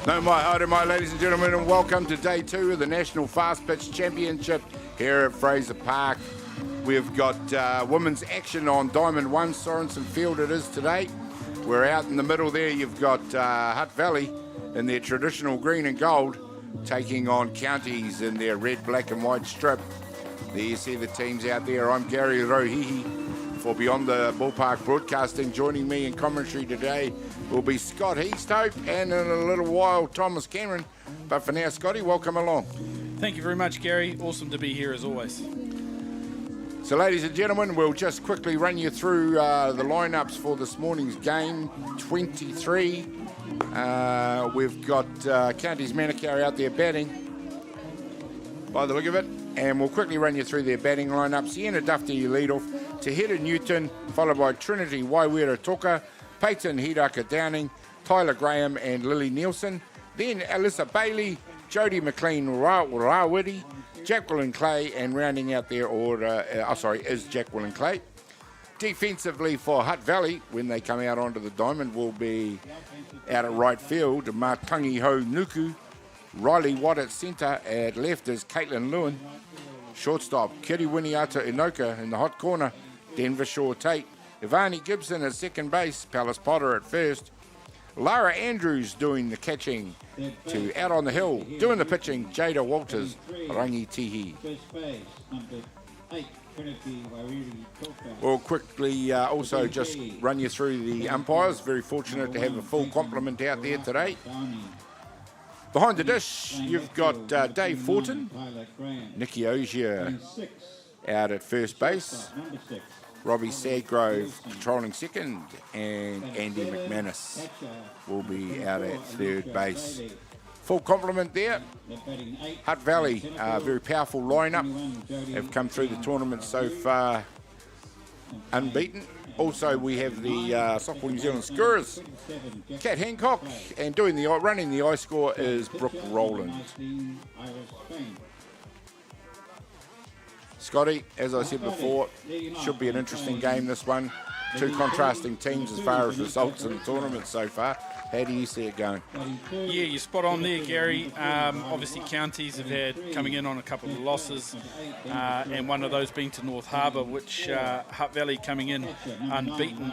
No mai, ladies and gentlemen, and welcome to day 2 of the National Fastpitch Championship here at Fraser Park. We've got women's action on Diamond 1, Sorensen Field it is today. We're out in the middle there. You've got Hutt Valley in their traditional green and gold, taking on Counties in their red, black and white strip. There you see the teams out there. I'm Gary Rohihi for Beyond the Ballpark Broadcasting. Joining me in commentary today will be Scott Easthope and in a little while Thomas Cameron. But for now, Scotty, welcome along. Thank you very much, Gary. Awesome to be here as always. So, ladies and gentlemen, we'll just quickly run you through the lineups for this morning's game 23. We've got Counties Manukau out there batting, by the look of it. And we'll quickly run you through their batting lineup. Sienna Duffy lead off, Tahira Newton, followed by Trinity Waiwera Toka, Peyton Hidaka Downing, Tyler Graham and Lily Nielsen. Then Alyssa Bailey, Jodie McLean Rawiri, Jacqueline Clay, and rounding out their order, is Jacqueline Clay. Defensively for Hutt Valley, when they come out onto the diamond, will be out at right field, Matangi Ho Nuku, Riley Watt at centre, at left is Caitlin Lewin. Shortstop, Kiri Winiata Inoka in the hot corner, Denver Shaw Tate. Ivani Gibson at second base, Palace Potter at first. Lara Andrews doing the catching to out on the hill. Doing the pitching, Jada Walters, Rangi Tihi. We'll quickly also just run you through the umpires. Very fortunate to have a full complement out there today. Behind the dish, you've got Dave Fortin, Nikki Ogier out at first base, Robbie Sadgrove controlling second, and Andy McManus will be out at third base. Full complement there. Hutt Valley, very powerful lineup, have come through the tournament so far unbeaten. Also, we have the Softball New Zealand Scourers, Kat Hancock, and running the ice score is Brooke Rowland. Scotty, as I said before, should be an interesting game, this one. Two contrasting teams as far as results in the tournament so far. How do you see it going? Yeah, you're spot on there, Gary. Obviously, Counties have had coming in on a couple of losses, and one of those being to North Harbour, which Hutt Valley coming in unbeaten,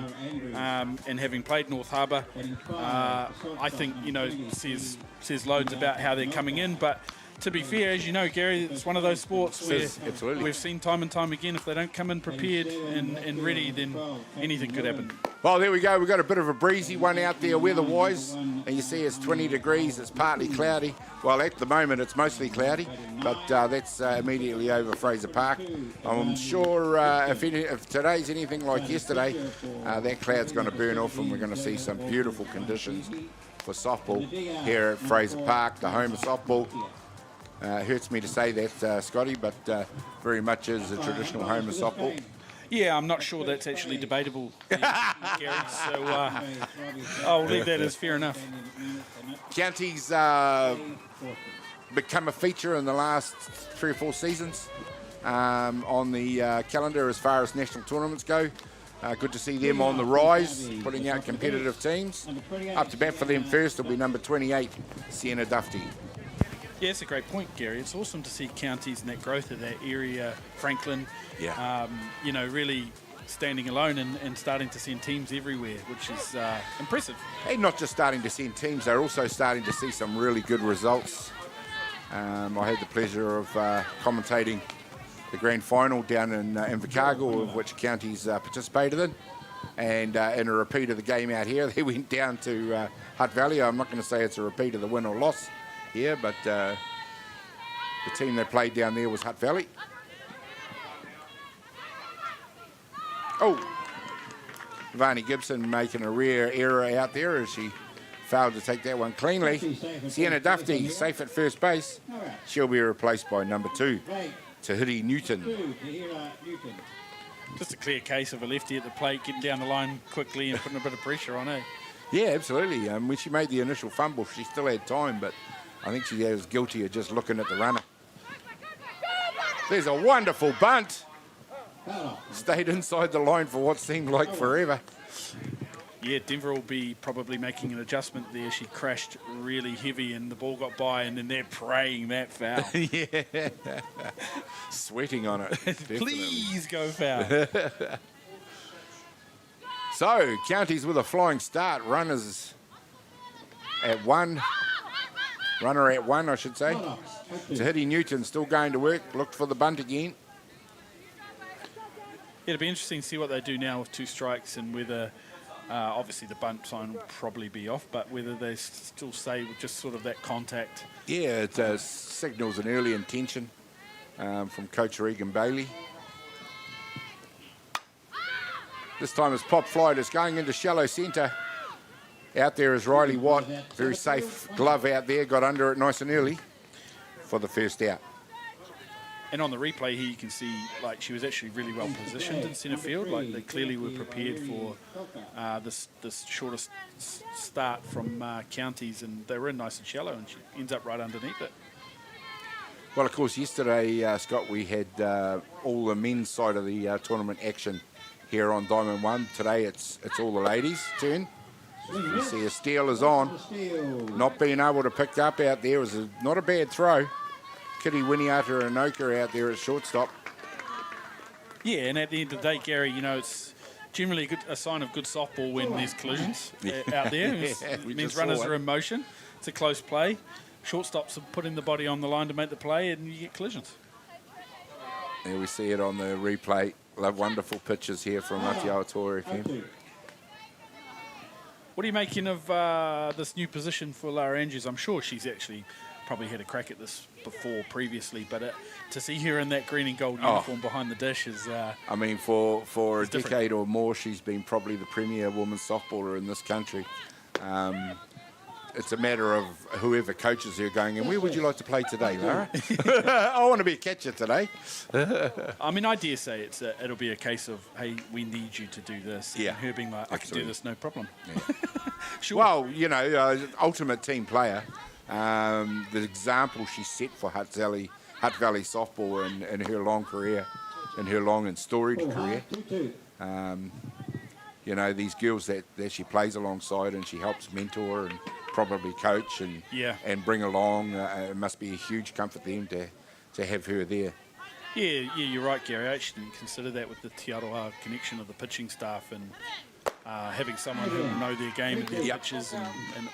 and having played North Harbour, I think, says loads about how they're coming in, but to be fair, as you know, Gary, it's one of those sports where we've seen time and time again, if they don't come in prepared and ready, then anything could happen. Well, there we go. We've got a bit of a breezy one out there weather-wise, and you see it's 20 degrees. It's partly cloudy. Well, at the moment, it's mostly cloudy, but that's immediately over Fraser Park. I'm sure if today's anything like yesterday, that cloud's going to burn off, and we're going to see some beautiful conditions for softball here at Fraser Park, the home of softball. Hurts me to say that, Scotty, but very much is a traditional home of softball. Yeah, I'm not sure that's actually debatable, Gary, so I'll leave that as fair enough. Counties become a feature in the last 3 or 4 seasons on the calendar as far as national tournaments go. Good to see them on the rise, putting out competitive teams. Up to bat for them first will be number 28, Sienna Duffy. Yeah, it's a great point, Gary. It's awesome to see Counties and that growth of that area, Franklin, really standing alone and starting to send teams everywhere, which is impressive. And not just starting to send teams, they're also starting to see some really good results. I had the pleasure of commentating the grand final down in Invercargill, of which Counties participated in. And in a repeat of the game out here, they went down to Hutt Valley. I'm not going to say it's a repeat of the win or loss here, but the team that played down there was Hutt Valley. Oh, Ivani Gibson making a rare error out there as she failed to take that one cleanly. Sienna Duffy safe at first base. She'll be replaced by number 2, Tahiri Newton. Just a clear case of a lefty at the plate, getting down the line quickly and putting a bit of pressure on, eh? Yeah, absolutely. When she made the initial fumble, she still had time, but I think she was guilty of just looking at the runner. There's a wonderful bunt. Stayed inside the line for what seemed like forever. Yeah, Denver will be probably making an adjustment there. She crashed really heavy and the ball got by, and then they're praying that foul. Yeah. Sweating on it. Please go foul. So, Counties with a flying start. Runners at one. Runner at one, I should say. Tahiti Newton still going to work. Looked for the bunt again. It'll be interesting to see what they do now with 2 strikes and whether, obviously the bunt sign will probably be off, but whether they still say with just sort of that contact. Yeah, it signals an early intention from Coach Regan Bailey. This time it's pop flight. It's going into shallow centre. Out there is Riley Watt. Very safe glove out there. Got under it nice and early for the first out. And on the replay here, you can see like she was actually really well positioned in centre field. Like they clearly were prepared for this shortest start from Counties, and they were in nice and shallow, and she ends up right underneath it. Well, of course, yesterday, Scott, we had all the men's side of the tournament action here on Diamond One. Today, it's all the ladies' turn. You see a steal is on. Not being able to pick up out there was not a bad throw. Kitty Winiata Anoka out there at shortstop. Yeah, and at the end of the day, Gary, you know, it's generally a sign of good softball when there's collisions out there. It means runners are in motion. It's a close play. Shortstops are putting the body on the line to make the play, and you get collisions. There we see it on the replay. Love wonderful pictures here from Atiawa Toa FM. What are you making of this new position for Lara Andrews? I'm sure she's actually probably had a crack at this before previously, but to see her in that green and gold uniform behind the dish is... I mean, for a different. decade or more, she's been probably the premier women's softballer in this country. It's a matter of whoever coaches her going, and where would you like to play today, Lara? I want to be a catcher today. I mean, I dare say it'll be a case of, hey, we need you to do this. Yeah. And her being like, I can do this, no problem. Yeah. Sure. Well, you know, ultimate team player. The example she set for Hutt Valley softball in her long career, in her long and storied career. You know, these girls that she plays alongside and she helps mentor and probably coach and bring along. It must be a huge comfort to them to have her there. Yeah, you're right, Gary. I actually didn't consider that with the Te Aroha connection of the pitching staff and having someone who will know their game and their pitches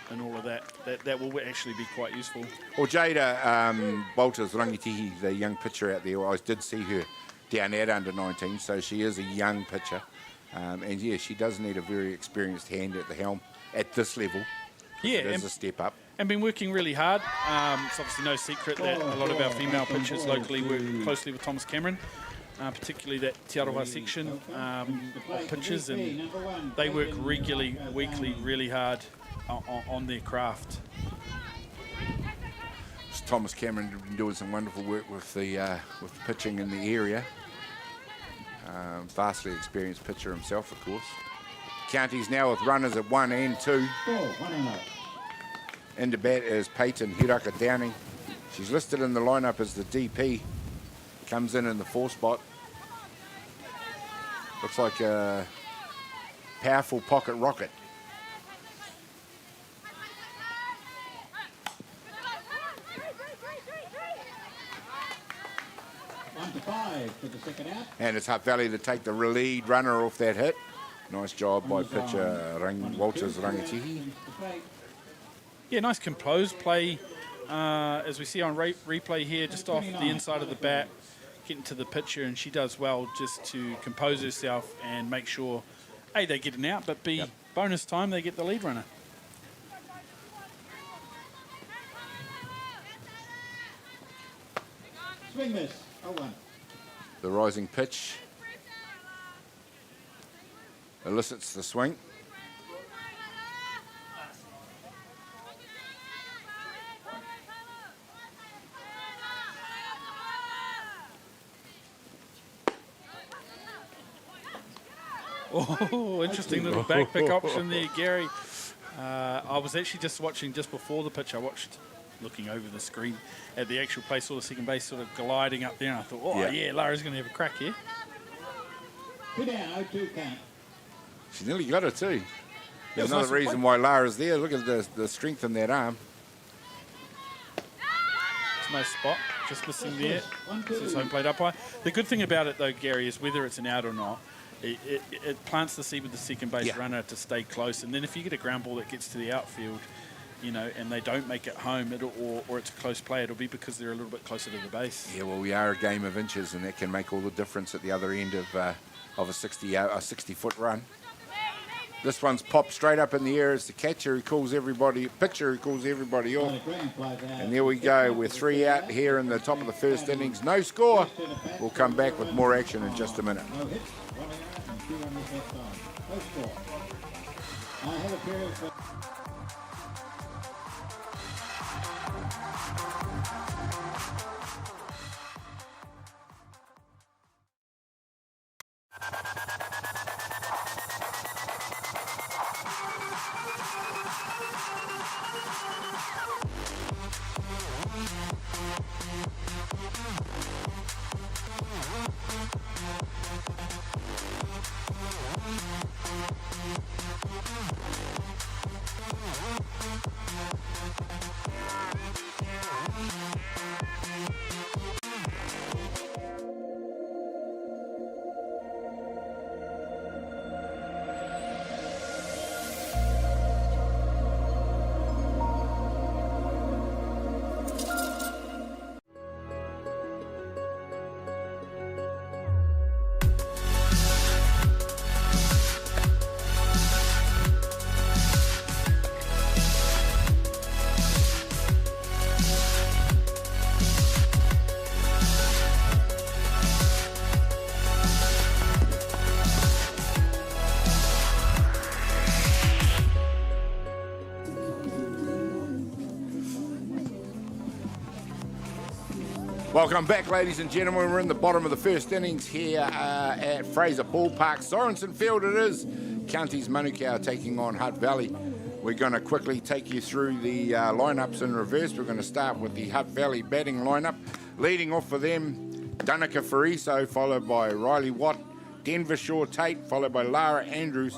and all of that. That will actually be quite useful. Well, Jada Bolters Rangitihi, the young pitcher out there, I did see her down at under-19, so she is a young pitcher. And, yeah, she does need a very experienced hand at the helm at this level. Yeah, it is a step up. And been working really hard. It's obviously no secret that a lot of our female pitchers locally work closely with Thomas Cameron, particularly that Te Aroha section of pitchers, and they work regularly, weekly, really hard on their craft. Thomas Cameron been doing some wonderful work with the pitching in the area. Vastly experienced pitcher himself, of course. Counties now with runners at 1 and 2. In the bat is Peyton Hiraka Downing. She's listed in the lineup as the DP. Comes in the 4 spot. Looks like a powerful pocket rocket. And it's Hutt Valley to take the lead runner off that hit. Nice job by pitcher Walters Rangitihi. Yeah, nice composed play, as we see on replay here, just off the inside of the bat, getting to the pitcher, and she does well just to compose herself and make sure, A, they get an out, but B, bonus time, they get the lead runner. Swing miss, 0-1. The rising pitch elicits the swing. Oh, interesting little back pick option there, Gary. I was actually just watching just before the pitch. I watched, looking over the screen at the actual play, sort of second base, sort of gliding up there, and I thought, oh, yeah Lara's going to have a crack here. 2 down, 0-2 count. She nearly got it too. There's another reason why Lara's there. Look at the strength in that arm. There's no spot, just missing there. This is home plate umpire. The good thing about it, though, Gary, is whether it's an out or not, it plants the seed with the second base runner to stay close. And then if you get a ground ball that gets to the outfield, you know, and they don't make it home, or it's a close play, it'll be because they're a little bit closer to the base. Yeah, well, we are a game of inches, and that can make all the difference at the other end of a 60-foot run. This one's popped straight up in the air as the catcher who calls everybody, pitcher who calls everybody off. And there we go. We're 3 out here in the top of the first innings. No score. We'll come back with more action in just a minute. Welcome back, ladies and gentlemen. We're in the bottom of the first innings here at Fraser Ballpark. Sorensen Field it is. Counties Manukau taking on Hutt Valley. We're going to quickly take you through the lineups in reverse. We're going to start with the Hutt Valley batting lineup. Leading off for them, Danica Fariso, followed by Riley Watt, Denver Shaw Tate, followed by Lara Andrews,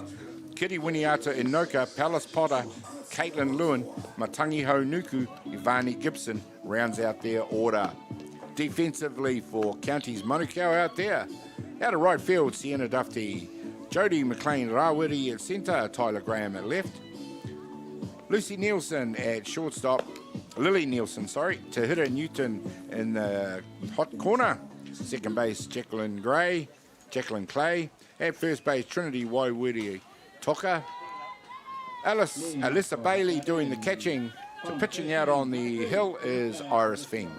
Kitty Winiata Inoka, Palace Potter, Caitlin Lewin, Matangiho Nuku, Ivani Gibson rounds out their order. Defensively for Counties Manukau out there. Out of right field, Sienna Duffy, Jodie McLean Rawiri at centre, Tyler Graham at left. Lucy Nielsen at shortstop, Lily Nielsen, Tahira Newton in the hot corner. Second base, Jacqueline Clay. At first base, Trinity Waiwiri Toka. Alyssa Bailey doing the catching. So pitching out on the hill is Iris Feng.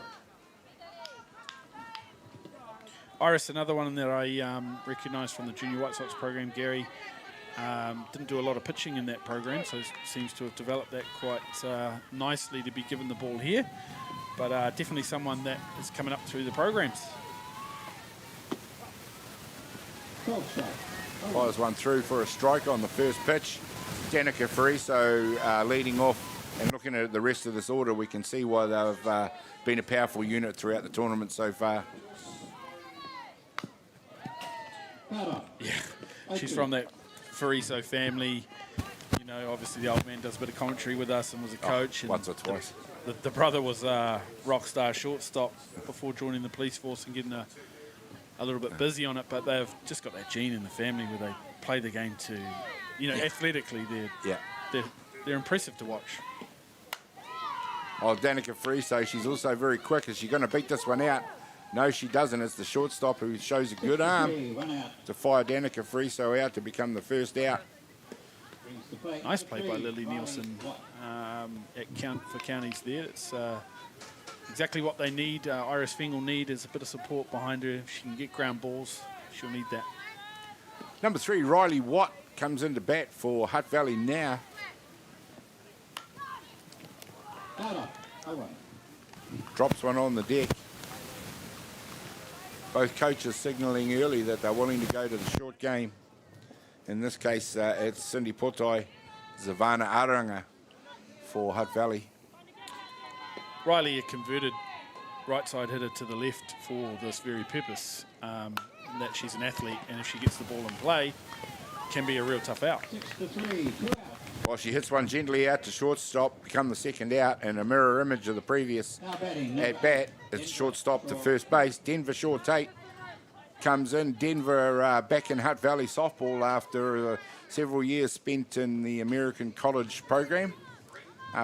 Iris, another one that I recognised from the Junior White Sox program, Gary. Didn't do a lot of pitching in that program, so seems to have developed that quite nicely to be given the ball here. But definitely someone that is coming up through the programs. Fires one through for a strike on the first pitch. Danica Fariso leading off, and looking at the rest of this order, we can see why they've been a powerful unit throughout the tournament so far. Yeah, she's from that Fariso family. You know, obviously the old man does a bit of commentary with us and was a coach. And once or twice. The brother was a rock star shortstop before joining the police force and getting a little bit busy on it. But they've just got that gene in the family where they play the game to, you know, athletically they're impressive to watch. Oh, Danica Fariso, she's also very quick. Is she going to beat this one out? No, she doesn't. It's the shortstop who shows a good arm to fire Danica Fariso out to become the first out. Nice play by Lily Nielsen for Counties there. It's exactly what they need. Iris Feng will need is a bit of support behind her. If she can get ground balls, she'll need that. Number 3, Riley Watt comes into bat for Hutt Valley now. Drops one on the deck. Both coaches signalling early that they're willing to go to the short game. In this case, it's Cindy Potai, Zavana Aranga for Hutt Valley. Riley, a converted right side hitter to the left for this very purpose. That she's an athlete, and if she gets the ball in play, can be a real tough out. Well, she hits one gently out to shortstop, become the second out, and a mirror image of the previous at bat. It's shortstop to first base. Denver Shaw-Tate comes in. Denver back in Hutt Valley softball after several years spent in the American college program.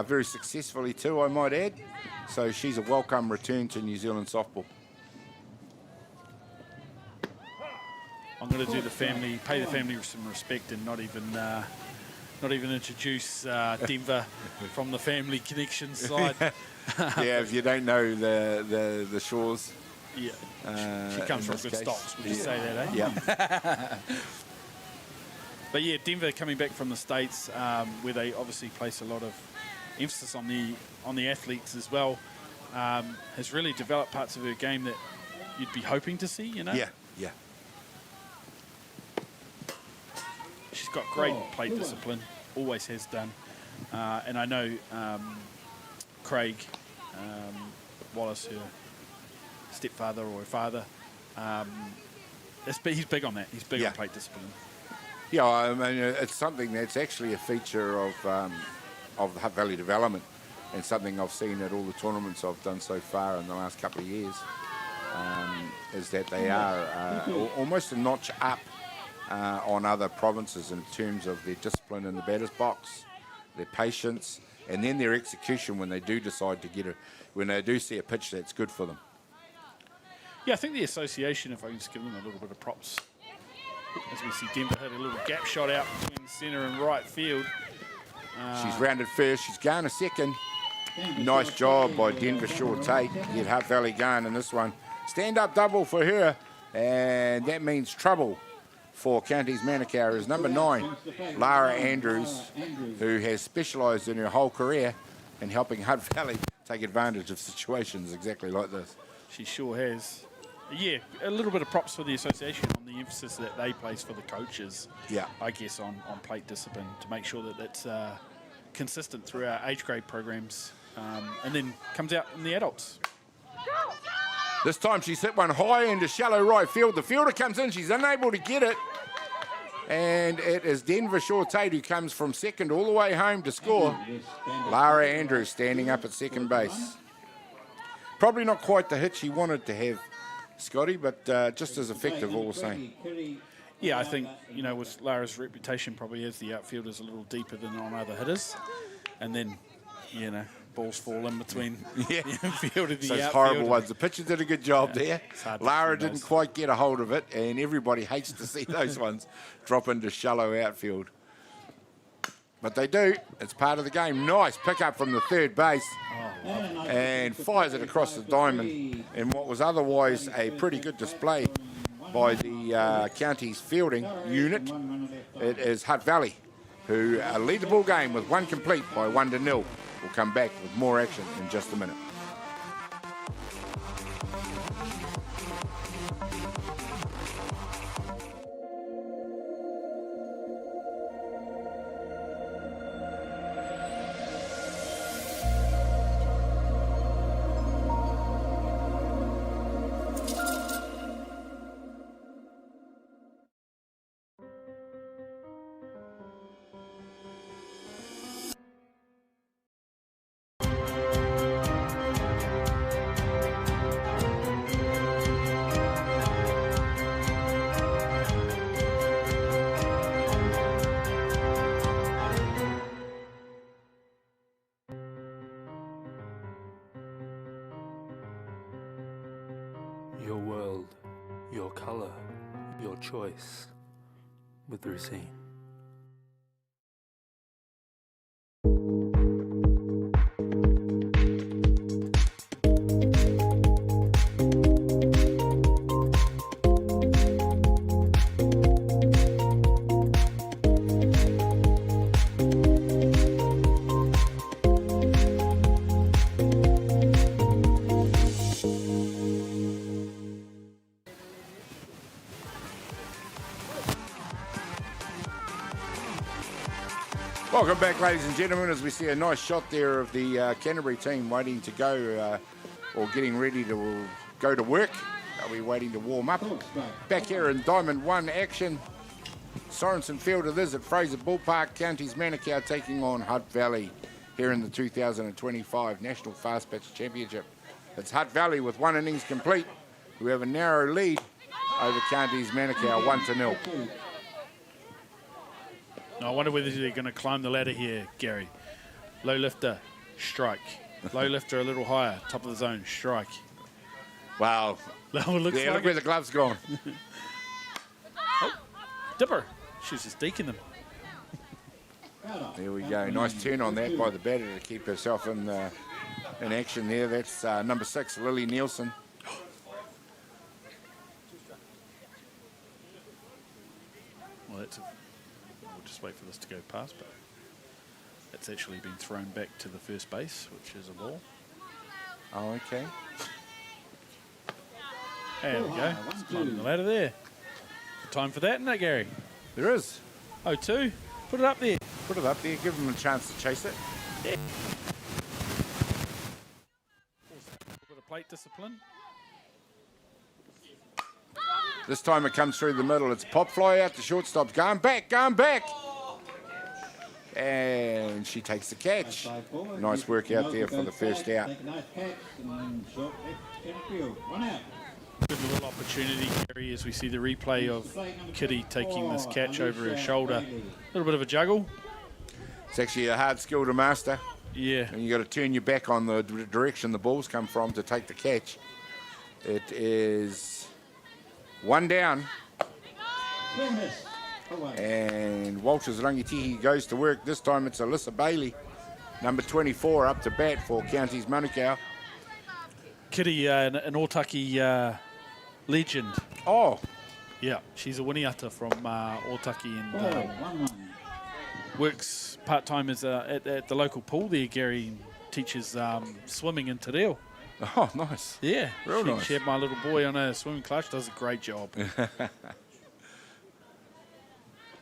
Very successfully too, I might add. So she's a welcome return to New Zealand softball. I'm going to do pay the family some respect and not even introduce Denver from the family connection side. Yeah, if you don't know the Shaws. Yeah, she comes from good stocks, would you say that, eh? Yeah. But yeah, Denver coming back from the States, where they obviously place a lot of emphasis on the athletes as well, has really developed parts of her game that you'd be hoping to see, you know? Yeah. She's got great plate discipline, always has done. And I know Craig Wallace, her stepfather or her father, he's big on that. He's big on plate discipline. Yeah, I mean, it's something that's actually a feature of the Hutt Valley development, and something I've seen at all the tournaments I've done so far in the last couple of years, is that they are almost a notch up on other provinces in terms of their discipline in the batter's box, their patience, and then their execution when they do decide to when they do see a pitch that's good for them. Yeah, I think the association, if I can just give them a little bit of props, as we see Denver hit a little gap shot out between centre and right field. She's rounded first, she's going a second. Nice job by Denver Shaw-Tate. Get Hutt Valley going in this one. Stand-up double for her, and that means trouble for Counties Manukau is number 9, Lara Andrews, who has specialised in her whole career in helping Hutt Valley take advantage of situations exactly like this. She sure has. Yeah, a little bit of props for the association on the emphasis that they place for the coaches. Yeah, I guess on plate discipline to make sure that that's consistent through our age grade programs, and then comes out in the adults. This time she's hit one high into shallow right field. The fielder comes in, she's unable to get it. And it is Denver Shaw-Tate who comes from second all the way home to score. Lara Andrews standing up at second base. Probably not quite the hit she wanted to have, Scotty, but just as effective all the same. Yeah, I think, you know, with Lara's reputation probably as the outfielder's a little deeper than on other hitters. And then, you know, balls fall in between the infield and the Those outfield. horrible ones. The pitcher did a good job there. Lara didn't quite get a hold of it, and everybody hates to see those ones drop into shallow outfield. But they do. It's part of the game. Nice pickup from the third base. And fires it across the diamond in what was otherwise a pretty good display by the county's fielding unit. It is Hutt Valley who lead the ball game with one complete by 1-0. We'll come back with more action in just a minute. Your world, your color, your choice with Racine. Welcome back, ladies and gentlemen, as we see a nice shot there of the Canterbury team waiting to go or getting ready to go to work. Are we waiting to warm up? Back here in Diamond 1 action. Sorensen Field it is at Fraser Ballpark. Counties Manukau taking on Hutt Valley here in the 2025 National Fastpitch Championship. It's Hutt Valley with 1 innings complete. We have a narrow lead over Counties Manukau, 1-0. I wonder whether they're going to climb the ladder here, Gary. Low lifter, strike. Low lifter a little higher, top of the zone, strike. Wow. Looks Look like where the glove's gone. Oh, Dipper. She's just deking them. There we go. Nice turn on that by the batter to keep herself in action there. That's number 6, Lily Nielsen. Well, we'll just wait for this to go past, but it's actually been thrown back to the first base, which is a ball. Oh, okay. There we go. It's climbing the ladder there. Time for that, isn't it, Gary? There is. 0-2. Put it up there. Put it up there. Give them a chance to chase it. Yeah. A bit of plate discipline. This time it comes through the middle. It's pop fly out to shortstop. Going back, going back. And she takes the catch. Nice work out there for the first out. Good little opportunity, Gary, as we see the replay of Kitty taking this catch over her shoulder. A little bit of a juggle. It's actually a hard skill to master. Yeah. And you got to turn your back on the direction the balls come from to take the catch. It is 1 down. And Walters Rangitihi goes to work. This time it's Alyssa Bailey, number 24, up to bat for Counties Manukau. Kitty, an Otaki legend. Oh. Yeah, she's a winiata from Otaki and works part-time as at the local pool there, Gary, and teaches swimming in Te Reo. Oh, nice. Yeah, Real nice. She had my little boy on a swimming class. Does a great job.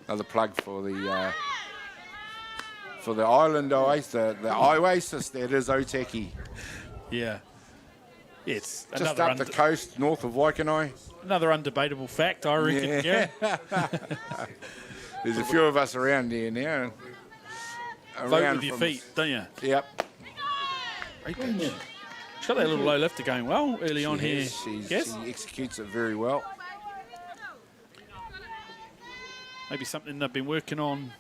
Another plug for the island oasis, the oasis that is Otaki. Yeah. It's just up the coast, north of Waikanae. Another undebatable fact, I reckon, yeah. There's a few of us around here now. Vote with your feet, don't you? Yep. Great pitch. She's got that little low lifter going well early on here. She executes it very well. Maybe something they've been working on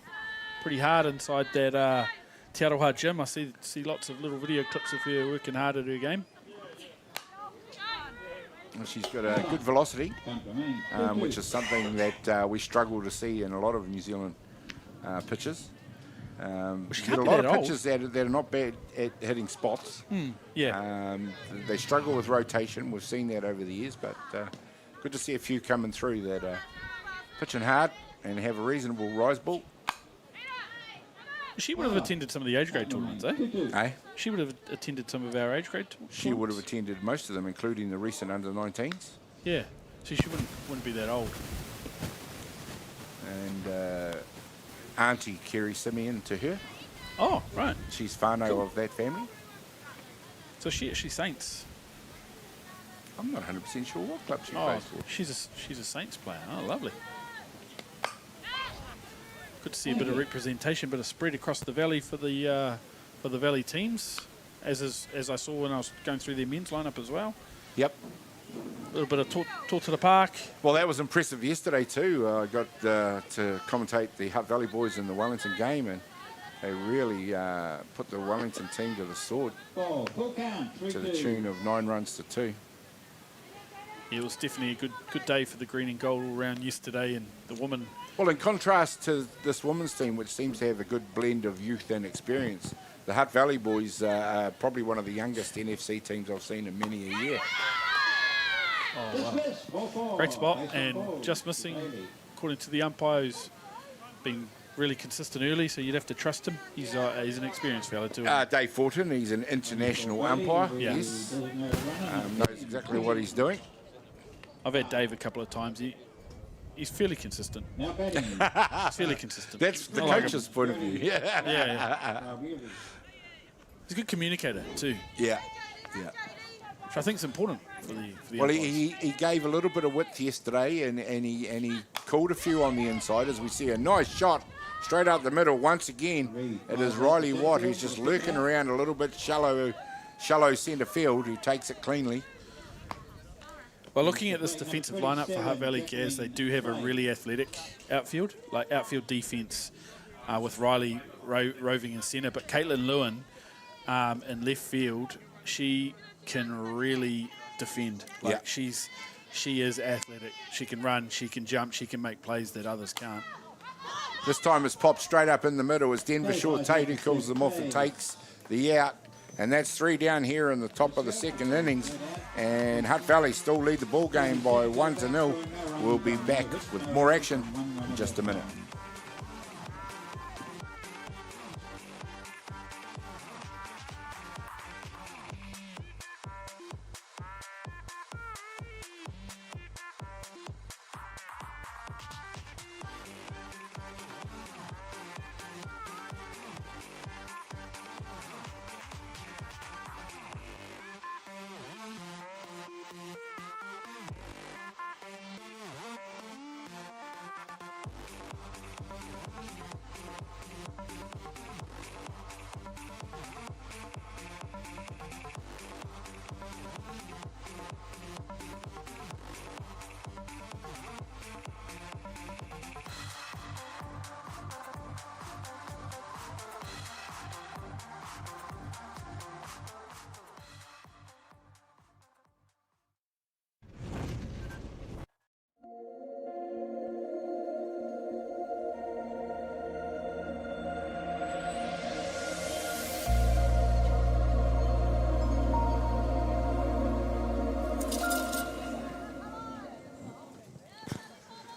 pretty hard inside that Te Aroha gym. I see lots of little video clips of her working hard at her game. She's got a good velocity, which is something that we struggle to see in a lot of New Zealand pitches. She get a lot of pitches that are not bad at hitting spots. Yeah. They struggle with rotation. We've seen that over the years, but good to see a few coming through that are pitching hard and have a reasonable rise ball. She would have attended some of the age grade tournaments, eh? Eh? She would have attended some of our age grade tournaments. She would have attended most of them, including the recent under-19s. Yeah. So she wouldn't be that old. And Auntie Kerry Simeon to her. Oh, right. She's whānau of that family. So she's Saints. I'm not 100% sure what club she plays for. She's a Saints player. Oh, lovely. Good to see a bit of representation, bit of spread across the valley for the valley teams, as I saw when I was going through their men's lineup as well. Yep. A little bit of tour to the park. Well, that was impressive yesterday too. I got to commentate the Hutt Valley boys in the Wellington game, and they really put the Wellington team to the sword to the tune of 9 runs to 2. Yeah, it was definitely a good day for the green and gold all round yesterday, and the women. Well, in contrast to this women's team, which seems to have a good blend of youth and experience, the Hutt Valley boys are probably one of the youngest NFC teams I've seen in many a year. Oh, wow. Great spot, and just missing, according to the umpires, been really consistent early, so you'd have to trust him. He's an experienced fella too. Dave Fortin, he's an international umpire. Yeah. Yes, knows exactly what he's doing. I've had Dave a couple of times. He's fairly consistent. He's fairly consistent. That's the coach's point of view. Yeah. He's a good communicator too. Yeah. Which I think is important for the well, umpires. he gave a little bit of width yesterday, and he called a few on the inside as we see a nice shot straight out the middle. Once again, it is Riley Watt who's just lurking around a little bit shallow centre field, who takes it cleanly. Well, looking at this defensive lineup for Hutt Valley, Gaz, they do have a really athletic outfield defence with Riley roving in centre. But Caitlin Lewin in left field, she can really defend. She is athletic. She can run, she can jump, she can make plays that others can't. This time it's popped straight up in the middle as Denver Shaw Tate, who calls them off and takes the out. And that's 3 down here in the top of the second innings. And Hutt Valley still lead the ball game by 1-0. We'll be back with more action in just a minute.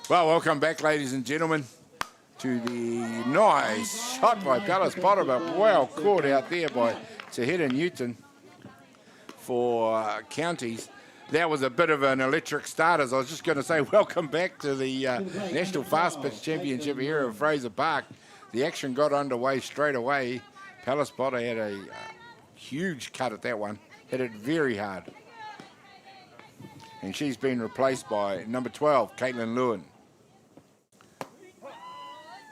Well, welcome back, ladies and gentlemen, to the nice shot by Palace Potter, but well caught out there by Tahita Newton for Counties. That was a bit of an electric start, as I was just going to say. Welcome back to the National Fastpitch Championship here at Fraser Park. The action got underway straight away. Palace Potter had a huge cut at that one, hit it very hard. And she's been replaced by number 12, Caitlin Lewin.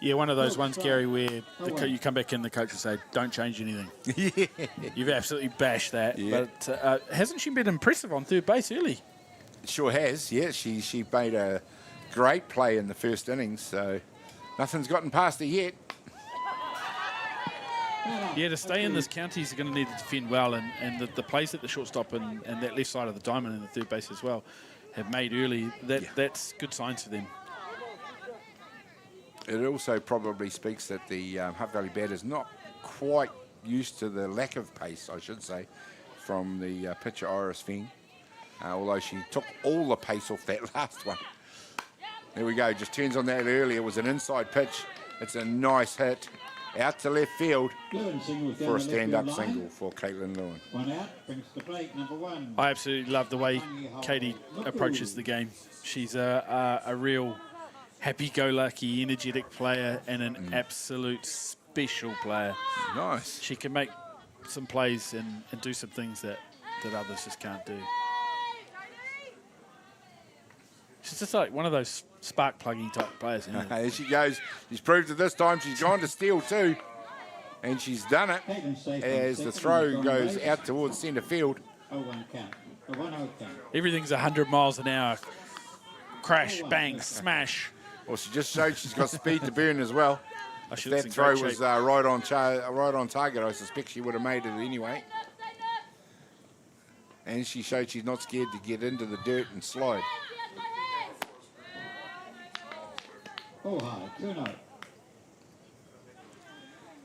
Yeah, one of those ones, Gary, where you come back in, the coach will say, don't change anything. Yeah. You've absolutely bashed that. Yeah. But hasn't she been impressive on third base early? Sure has, yeah. She made a great play in the first innings, so nothing's gotten past her yet. Yeah, to stay in this counties, are going to need to defend well, and the plays at the shortstop and that left side of the diamond and the third base as well have made early. That's good signs for them. It also probably speaks that the Hutt Valley bat is not quite used to the lack of pace, I should say, from the pitcher Iris Feng, although she took all the pace off that last one. There we go, just turns on that early. It was an inside pitch. It's a nice hit out to left field for a stand-up single for Caitlin Lewin. One out, brings the plate, number 1. I absolutely love the way Katie approaches the game. She's a real happy-go-lucky, energetic player and an absolute special player. Nice. She can make some plays and do some things that others just can't do. She's just like one of those spark-plugging type players. Isn't it? There she goes. She's proved it this time. She's gone to steal too. And she's done it as the throw goes out towards centre field. 0-1 count. A 1-0 count. Everything's 100 miles an hour. Crash, bang, smash. Well, she just showed she's got speed to burn as well. If that throw was right on target, I suspect she would have made it anyway. And she showed she's not scared to get into the dirt and slide. Oh, high, 2-0.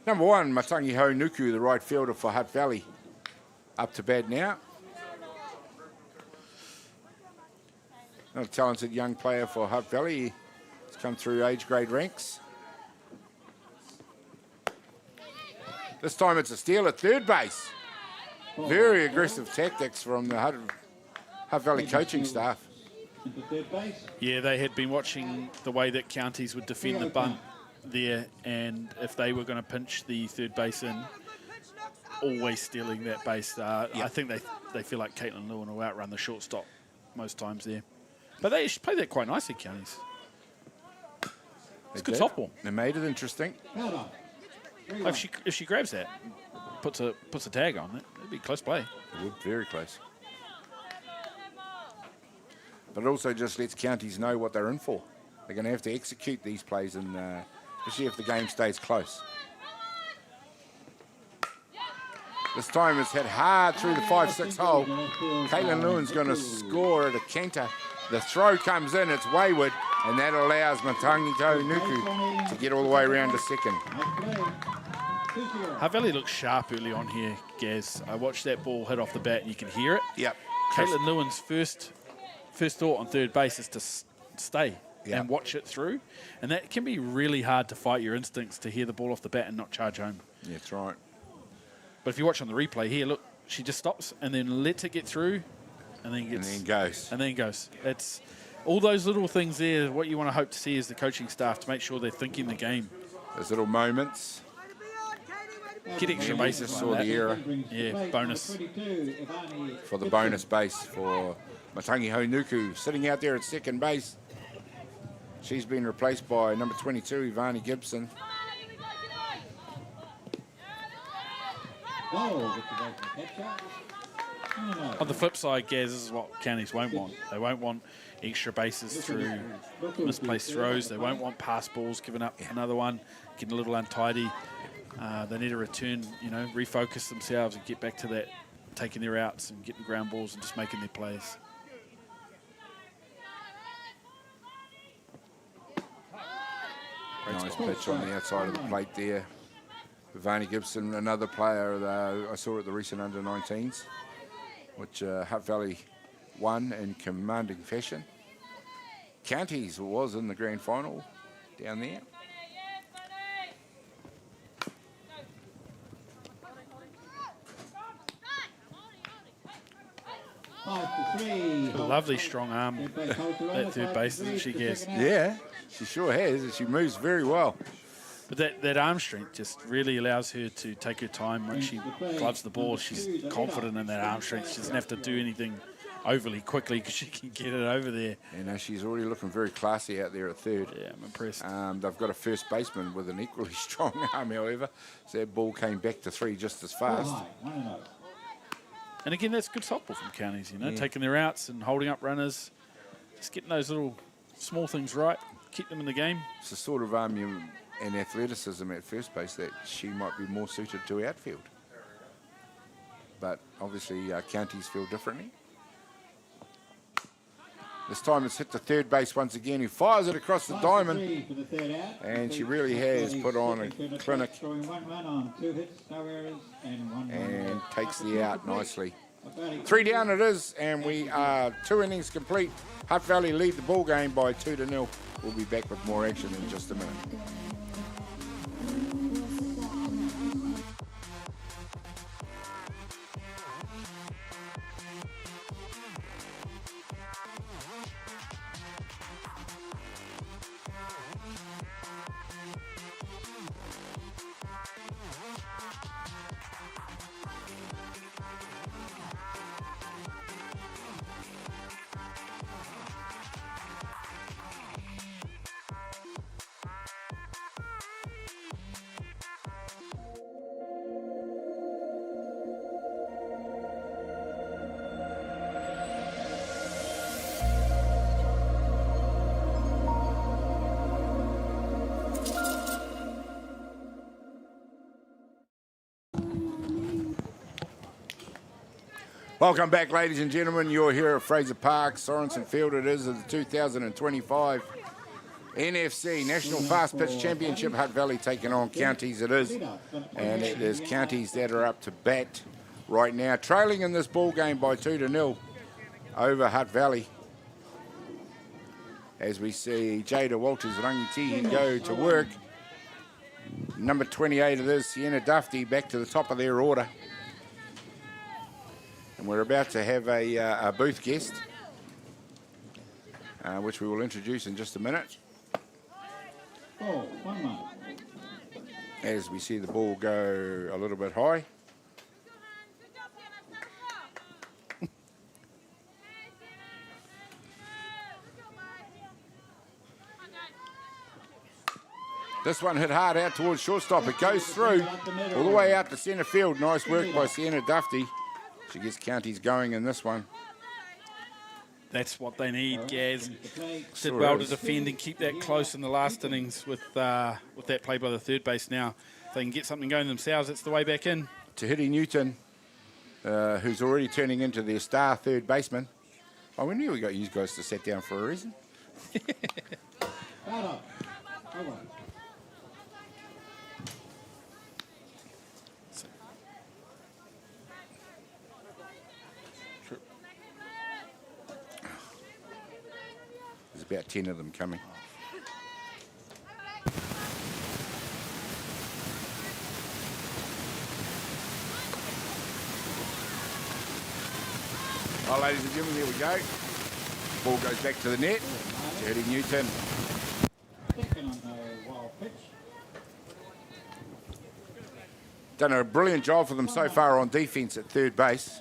Number 1, Matangi Ho Nuku, the right fielder for Hutt Valley. Up to bat now. Another talented young player for Hutt Valley. He's come through age grade ranks. This time it's a steal at third base. Very aggressive tactics from the Hutt Valley coaching staff. Yeah, they had been watching the way that counties would defend the bunt there, and if they were going to pinch the third base in, always stealing that base. I think they feel like Caitlin Lewin will outrun the shortstop most times there. But they played that quite nicely, counties. It's a good softball. They made it interesting. Held on. If she grabs that, puts a tag on it, it'd be close play. It would, very close. But it also just lets counties know what they're in for. They're going to have to execute these plays, and especially if the game stays close. This time it's hit hard through the 5-6 hole. Caitlin Lewin's going to score at a canter. The throw comes in, it's wayward, and that allows Manukau to get all the way around to second. Hutt Valley looks sharp early on here, Gaz. I watched that ball hit off the bat and you can hear it. Yep. Caitlin Lewin's first thought on third base is to stay and watch it through. And that can be really hard to fight your instincts to hear the ball off the bat and not charge home. Yeah, that's right. But if you watch on the replay here, look, she just stops and then lets it get through and then goes. And then goes. It's all those little things there. What you want to hope to see is the coaching staff to make sure they're thinking the game. Those little moments. Get extra bases. Just saw the error. Yeah, bonus. For the bonus base for Matangi Honuku, sitting out there at second base. She's been replaced by number 22, Ivani Gibson. On the flip side, Gaz, this is what counties won't want. They won't want extra bases through misplaced throws. They won't want pass balls, giving up another one, getting a little untidy. They need to return, refocus themselves and get back to that, taking their outs and getting ground balls and just making their plays. Nice pitch on the outside of the plate there. Ivani Gibson, another player I saw at the recent under-19s, which Hutt Valley won in commanding fashion. Counties was in the grand final down there. Lovely strong arm, that third base, doesn't she, Gaz? Yeah, she sure has, and she moves very well. But that arm strength just really allows her to take her time when she gloves the ball. She's confident in that arm strength. She doesn't have to do anything overly quickly because she can get it over there. She's already looking very classy out there at third. Yeah, I'm impressed. They've got a first baseman with an equally strong arm, however. So that ball came back to three just as fast. And again, that's good softball from counties, taking their outs and holding up runners. Just getting those little small things right, keep them in the game. It's the sort of arm and athleticism at first base that she might be more suited to outfield. But obviously counties feel differently. This time it's hit to third base once again. He fires it across the diamond. And she really has put on a clinic. And takes the out nicely. 3 down it is, and we are 2 innings complete. Hutt Valley lead the ball game by 2-0. We'll be back with more action in just a minute. Welcome back, ladies and gentlemen. You're here at Fraser Park, Sorensen Field. It is the 2025 NFC National Fastpitch Championship. Hutt Valley taking on counties. It is, and it is counties that are up to bat right now, trailing in this ball game by 2-0 over Hutt Valley. As we see Jada Walters Rangiti go to work. Number 28 it is, Sienna Duffy, back to the top of their order. And we're about to have a booth guest, which we will introduce in just a minute. As we see the ball go a little bit high. This one hit hard out towards shortstop. It goes through all the way out to centre field. Nice work by Sienna Dufty. She gets counties going in this one. That's what they need, Gaz. Sure Did well is. to defend and keep that close in the last innings with that play by the third base now. If they can get something going themselves, it's the way back in. Tahiti Newton, who's already turning into their star third baseman. Oh, we knew we got you guys to sit down for a reason. There's about 10 of them coming. Oh, ladies and gentlemen, here we go. Ball goes back to the net. Tahiti Newton. Second on the wild pitch. Done a brilliant job for them so far on defence at third base.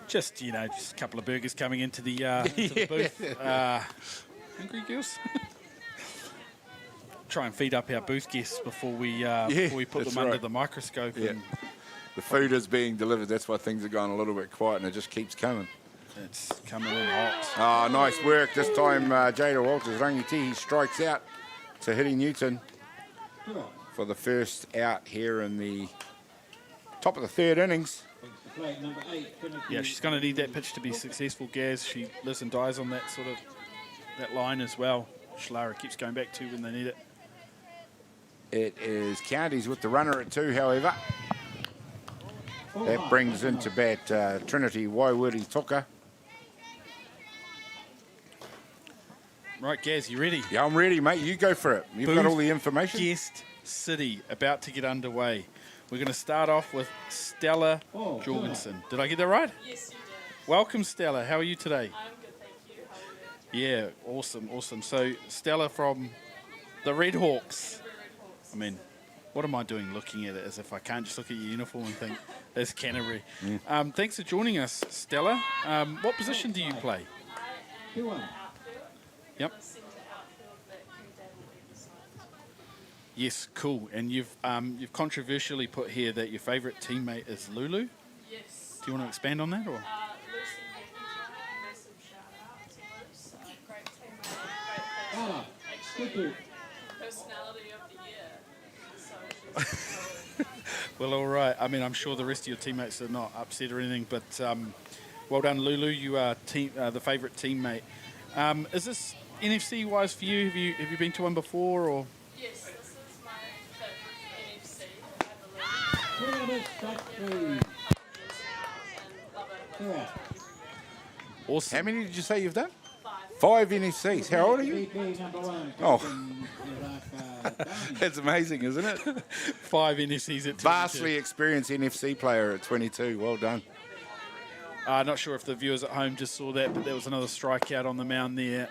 Just a couple of burgers coming into the, to the booth. Hungry girls? Try and feed up our booth guests before we put them under the microscope. Yeah. And The food is being delivered. That's why things are going a little bit quiet, and it just keeps coming. it's coming in hot. Oh, nice work. This time, Jada Walters, Rangitihi strikes out Tahiti Newton for the first out here in the top of the third innings. Yeah, she's going to need that pitch to be successful, Gaz. She lives and dies on that that line as well. Shlara keeps going back to when they need it. It is Counties with the runner at 2, however. That brings into bat Trinity Waiwiri Toka. Right, Gaz, you ready? Yeah, I'm ready, mate. You go for it. You've got all the information. Guest City about to get underway. We're going to start off with Stella Jorgensen. Did I get that right? Yes, you did. Welcome, Stella. How are you today? I'm good, thank you. How are you? Yeah, awesome. So, Stella from the Red Hawks. I mean, what am I doing looking at it as if I can't just look at your uniform and think, that's Canterbury. Thanks for joining us, Stella. What position do you play? I am outfield. Yep. I'm centre outfield, but Dad will be beside. Yes, cool. And you've controversially put here that your favourite teammate is Lulu. Yes. Do you want to expand on that, or? Lucy Happy, massive shout out to Luce. Great teammate, great player. Actually, personality of the year. So she's Well, all right. I mean, I'm sure the rest of your teammates are not upset or anything, but well done, Lulu. You are the favourite teammate. Is this NFC wise for you? Have you been to one before, or? yes, this is my favourite NFC, I believe. And love it. Awesome. How many did you say you've done? 5 NFCs. How old are you? Oh, that's amazing, isn't it? 5 NFCs at 22. Vastly experienced NFC player at 22. Well done. Not sure if the viewers at home just saw that, but there was another strikeout on the mound there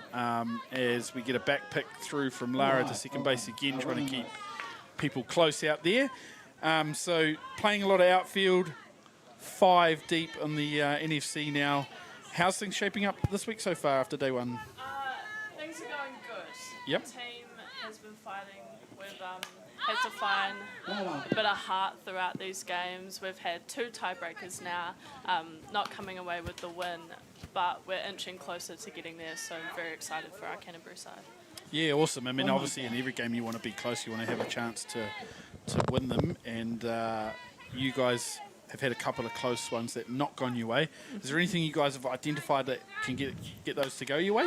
as we get a back pick through from Lara to second base again, trying to keep people close out there. So playing a lot of outfield, 5 deep on the NFC now. How's things shaping up this week so far after day one? Things are going good. Yep. The team has been fighting. We've had to find a bit of heart throughout these games. We've had 2 tiebreakers now, not coming away with the win, but we're inching closer to getting there, so I'm very excited for our Canterbury side. Yeah, awesome. I mean, obviously in every game you want to be close, you want to have a chance to win them, and you guys have had a couple of close ones that not gone your way. Is there anything you guys have identified that can get those to go your way?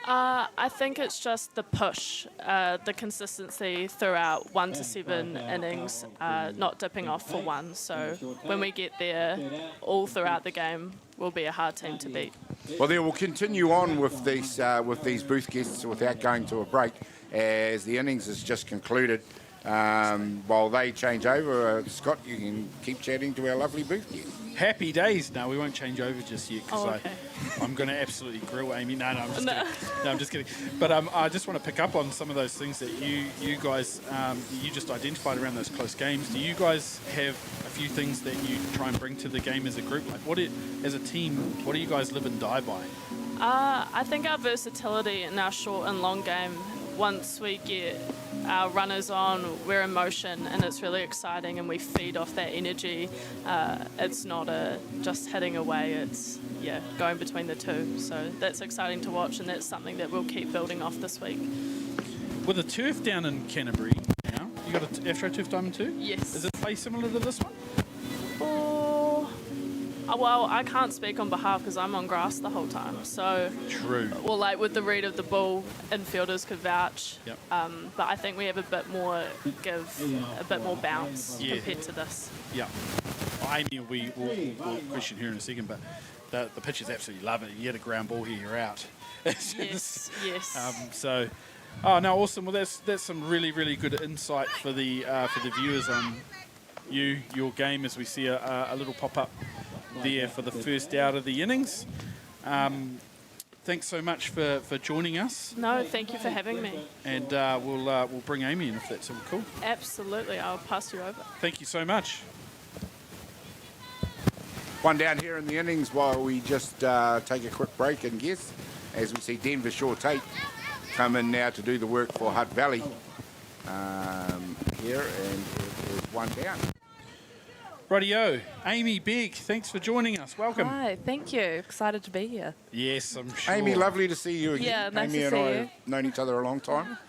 I think it's just the push, the consistency throughout 1 to 7 innings, not dipping off for one. So when we get there, all throughout the game, we'll be a hard team to beat. Well, then we'll continue on with these booth guests without going to a break, as the innings has just concluded. While they change over, Scott, you can keep chatting to our lovely booth guests. Happy days. No, we won't change over just yet because I'm going to absolutely grill Amy. No, I'm just kidding. No, I'm just kidding. But I just want to pick up on some of those things that you guys, you just identified around those close games. Do you guys have a few things that you try and bring to the game as a group? Like, as a team, what do you guys live and die by? I think our versatility in our short and long game, once we get our runners on, we're in motion and it's really exciting and we feed off that energy. It's not just hitting away, it's going between the two. So that's exciting to watch and that's something that we'll keep building off this week. With the turf down in Canterbury now, you got an Astro Turf Diamond too? Yes. Is it play similar to this one? Well, I can't speak on behalf because I'm on grass the whole time. So True. Well, like with the read of the ball, infielders could vouch. Yep. But I think we have a bit more a bit more bounce compared to this. Yeah. Well, Amy, we'll question here in a second, but the pitchers absolutely love it. You get a ground ball here, you're out. Yes. Oh no, awesome. Well, that's some really, really good insight for the viewers on your game as we see a little pop up there for the first out of the innings. Thanks so much for joining us. No, thank you for having me. And we'll bring Amy in if that's all cool. Absolutely, I'll pass you over. Thank you so much. One down here in the innings while we just take a quick break and guess, as we see Denver Shore Tate come in now to do the work for Hutt Valley here, and it is one down. Rightio, Amy Begg, thanks for joining us. Welcome. Hi, thank you. Excited to be here. Yes, I'm sure. Amy, lovely to see you again. Yeah, nice Amy to and see I you. have known each other a long time.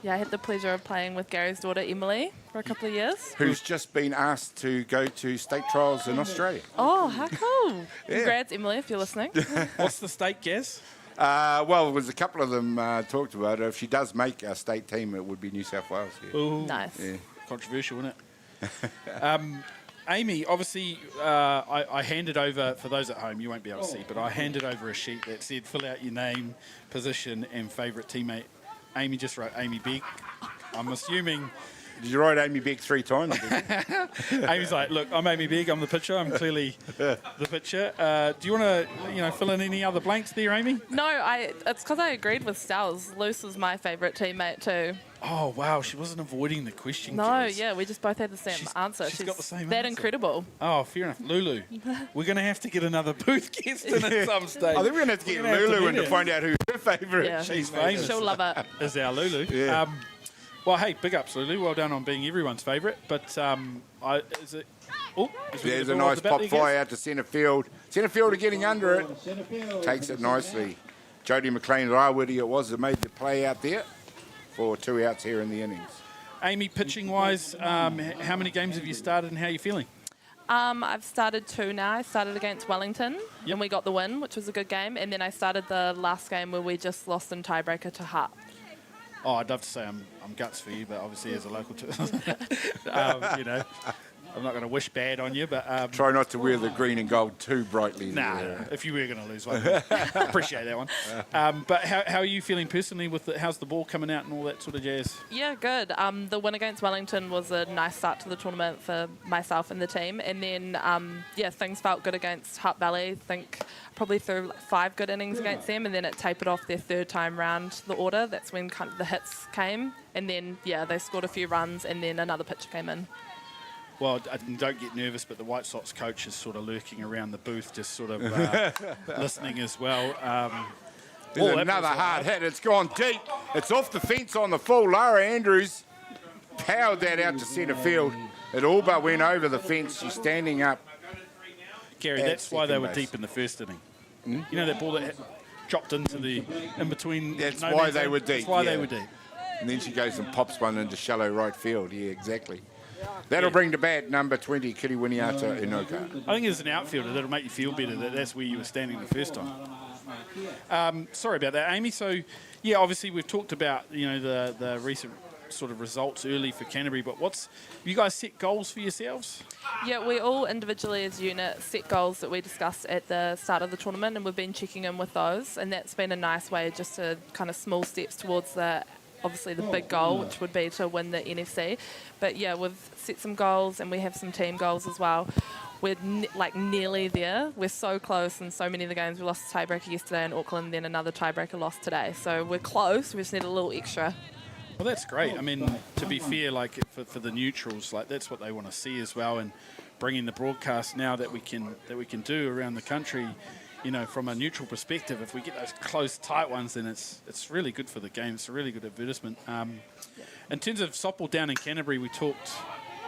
Yeah, I had the pleasure of playing with Gary's daughter Emily for a couple of years. Who's just been asked to go to state trials in Australia. Oh, how cool. Congrats, Emily, if you're listening. What's the state, Gaz? Well, there's a couple of them talked about it. If she does make a state team, it would be New South Wales. Yeah. Ooh, Nice. Yeah. controversial, isn't it? Amy, obviously, I handed over, for those at home, you won't be able to see, but I handed over a sheet that said fill out your name, position, and favourite teammate. Amy just wrote Amy Begg. I'm assuming... Did you write Amy Begg 3 times? Amy's like, look, I'm Amy Begg, I'm the pitcher, I'm clearly the pitcher. Do you want to, fill in any other blanks there, Amy? No, it's because I agreed with Stells. Luce is my favourite teammate too. Oh, wow, she wasn't avoiding the question. No, Gaz. yeah, we just both had the same answer. She's got the same that answer. incredible. Oh, fair enough. Lulu, we're going to have to get another booth guest in at some stage. I think we're going to have to get Lulu in to find out who her favourite Yeah. She's famous. She'll love it. Is our Lulu. Yeah. Well, hey, big ups, Lulu. Well done on being everyone's favourite. But is it... Oh, There's a nice pop fly out to centre field. Centre fielder getting under it. Takes it nicely. Jody McLean, Rawiri it was that made the play out there for 2 outs here in the innings. Amy, pitching-wise, how many games have you started and how are you feeling? I've started 2 now. I started against Wellington and we got the win, which was a good game. And then I started the last game where we just lost in tiebreaker to Hutt. Oh, I'd love to say I'm guts for you, but obviously as a local, I'm not going to wish bad on you, but... Try not to wear the green and gold too brightly. Nah, if you were going to lose one, appreciate that one. But how are you feeling personally with how's the ball coming out and all that sort of jazz? Yeah, good. The win against Wellington was a nice start to the tournament for myself and the team. And then, things felt good against Hutt Valley. I think probably threw 5 good innings against them, and then it tapered off their 3rd time round the order. That's when kind of the hits came. And then, they scored a few runs, and then another pitcher came in. Well, don't get nervous, but the White Sox coach is sort of lurking around the booth, just sort of listening as well. There's another hard hit. It's gone deep. It's off the fence on the full. Lara Andrews powered that out to centre field. It all but went over the fence. She's standing up. Gary, that's why they were deep in the first inning. You know that ball that dropped into the in between. That's why they were deep. That's why they were deep. And then she goes and pops one into shallow right field. Yeah, exactly. That'll bring to bat number 20, Kiriwiniata Inoka. I think as an outfielder, that'll make you feel better that that's where you were standing the first time. Sorry about that, Amy. So, yeah, obviously we've talked about, the recent sort of results early for Canterbury, but have you guys set goals for yourselves? Yeah, we all individually as unit set goals that we discussed at the start of the tournament, and we've been checking in with those, and that's been a nice way just to kind of small steps towards obviously the big goal, which would be to win the NFC. But yeah, we've set some goals and we have some team goals as well. we're nearly there. We're so close in so many of the games. We lost a tiebreaker yesterday in Auckland, then another tiebreaker loss today. So we're close. We just need a little extra. Well, that's great. I mean, to be fair, like for the neutrals, like that's what they want to see as well, and bringing the broadcast now that we can do around the country. You know, from a neutral perspective, if we get those close, tight ones, then it's really good for the game. It's a really good advertisement. In terms of softball down in Canterbury, we talked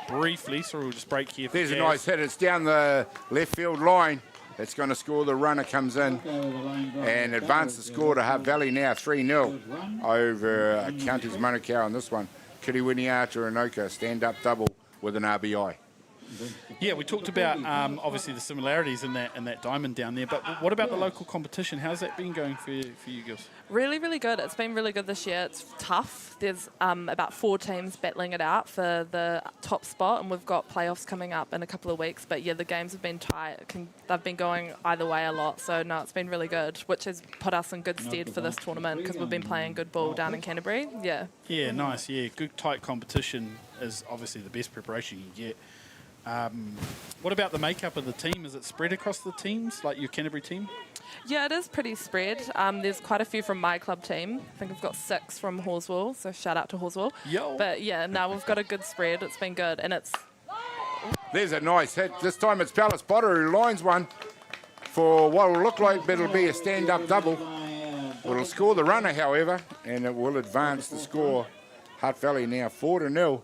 briefly, so we'll just break here. There's a nice hit. It's down the left field line. It's going to score. The runner comes in and advance the score to Hutt Valley now 3-0 over Counties Manukau on this one. Kiriwini Atiawa stand-up double with an RBI. Yeah, we talked about obviously the similarities in that diamond down there, but what about the local competition? How's that been going for you girls? Really, really good. It's been really good this year. It's tough. There's about 4 teams battling it out for the top spot, and we've got playoffs coming up in a couple of weeks. But yeah, the games have been tight. They've been going either way a lot. So no, it's been really good, which has put us in good stead for this tournament because we've been playing good ball down in Canterbury. Yeah. Yeah, nice. Yeah, good tight competition is obviously the best preparation you get. What about the makeup of the team? Is it spread across the teams, like your Canterbury team? Yeah, it is pretty spread. There's quite a few from my club team. I think I've got 6 from Horswell, so shout out to Horswell. Yo. But yeah, no, we've got a good spread. It's been good, and it's... There's a nice hit. This time it's Palace Potter who lines one for what will look like it'll be a stand-up double. It'll score the runner, however, and it will advance the score. Hutt Valley now 4-0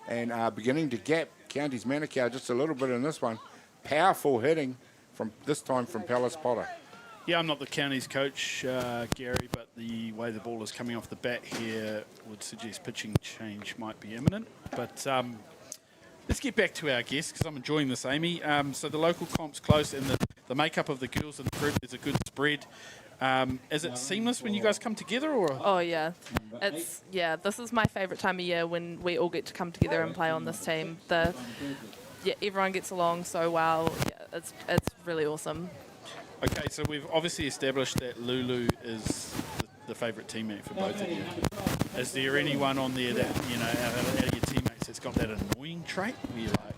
and are beginning to gap Counties Manukau just a little bit in this one. Powerful hitting from this time from Palace Potter. Yeah, I'm not the counties coach, Gary, but the way the ball is coming off the bat here would suggest pitching change might be imminent. But let's get back to our guests because I'm enjoying this, Amy. So the local comp's close and the makeup of the girls in the group is a good spread. Is it seamless when you guys come together, or? Oh yeah, this is my favourite time of year when we all get to come together and play on this team. Everyone gets along so well. Yeah, it's really awesome. Okay, so we've obviously established that Lulu is the favourite teammate for both of you. Is there anyone on there that out of your teammates that's got that annoying trait where you're like,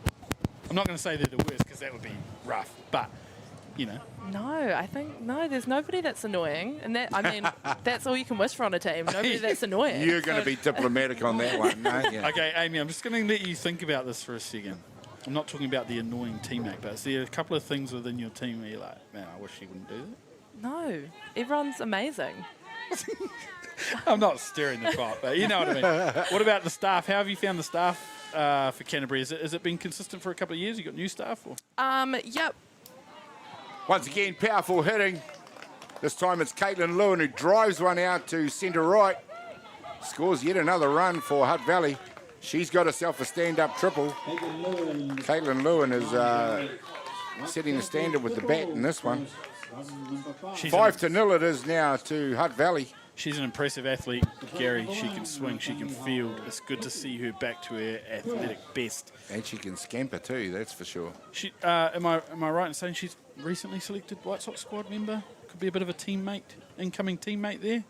I'm not going to say they're the worst because that would be rough, but. No, I think there's nobody that's annoying, and that's all you can wish for on a team. Nobody that's annoying. You're going to be diplomatic on that one, aren't you? Okay, Amy, I'm just going to let you think about this for a second. I'm not talking about the annoying teammate, but is there a couple of things within your team where you're like, man, I wish you wouldn't do that? No, everyone's amazing. I'm not stirring the pot, but you know what I mean. What about the staff? How have you found the staff for Canterbury? Has it been consistent for a couple of years? You got new staff? Or? Yep. Once again, powerful hitting. This time it's Caitlin Lewin who drives one out to centre right. Scores yet another run for Hutt Valley. She's got herself a stand-up triple. Caitlin Lewin is setting the standard with the bat in this one. 5-0 it is now to Hutt Valley. She's an impressive athlete, Gary. She can swing, she can field. It's good to see her back to her athletic best. And she can scamper too, that's for sure. She, am I right in saying she's recently selected White Sox squad member? Could be a bit of a incoming teammate there.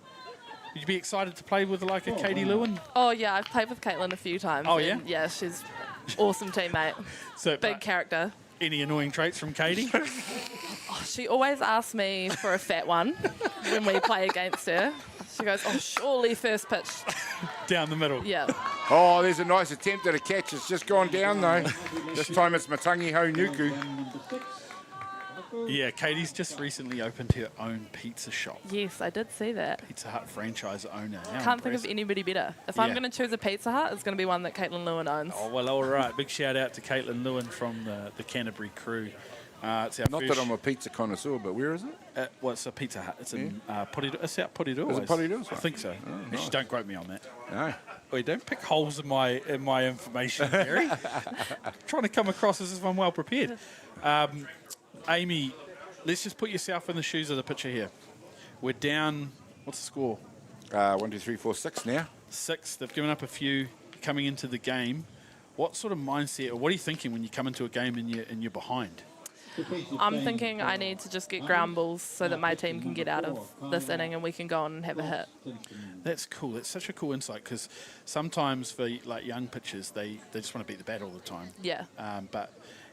Would you be excited to play with like a Katie Lewin? Oh yeah, I've played with Caitlin a few times. Oh yeah? Yeah, she's awesome teammate. So big character. Any annoying traits from Katie? She always asks me for a fat one when we play against her. She goes, surely first pitch. Down the middle. Yeah. Oh, there's a nice attempt at a catch. It's just gone down though. This time it's Matangi Honuku. Yeah, Katie's just recently opened her own pizza shop. Yes, I did see that. Pizza Hut franchise owner. Can't think of anybody better. If I'm going to choose a Pizza Hut, it's going to be one that Caitlin Lewin owns. Oh, well, all right. Big shout out to Caitlin Lewin from the Canterbury crew. It's our Not that I'm a pizza connoisseur, but where is it? Well, it's a Pizza Hut. It's in Porirua. It's out Porirua. Is it Porirua? I think so. Oh, nice. Don't quote me on that. No. Wait, don't pick holes in my information, Gary. Trying to come across as if I'm well prepared. Amy, let's just put yourself in the shoes of the pitcher here. We're down. What's the score? 1, 2, 3, 4, 6 now. 6. They've given up a few coming into the game. What sort of mindset, or what are you thinking when you come into a game and you're behind? I'm thinking I need to just get ground balls so that my team can get out of this inning and we can go on and have a hit. That's cool. That's such a cool insight because sometimes for like young pitchers, they just want to beat the bat all the time. Yeah.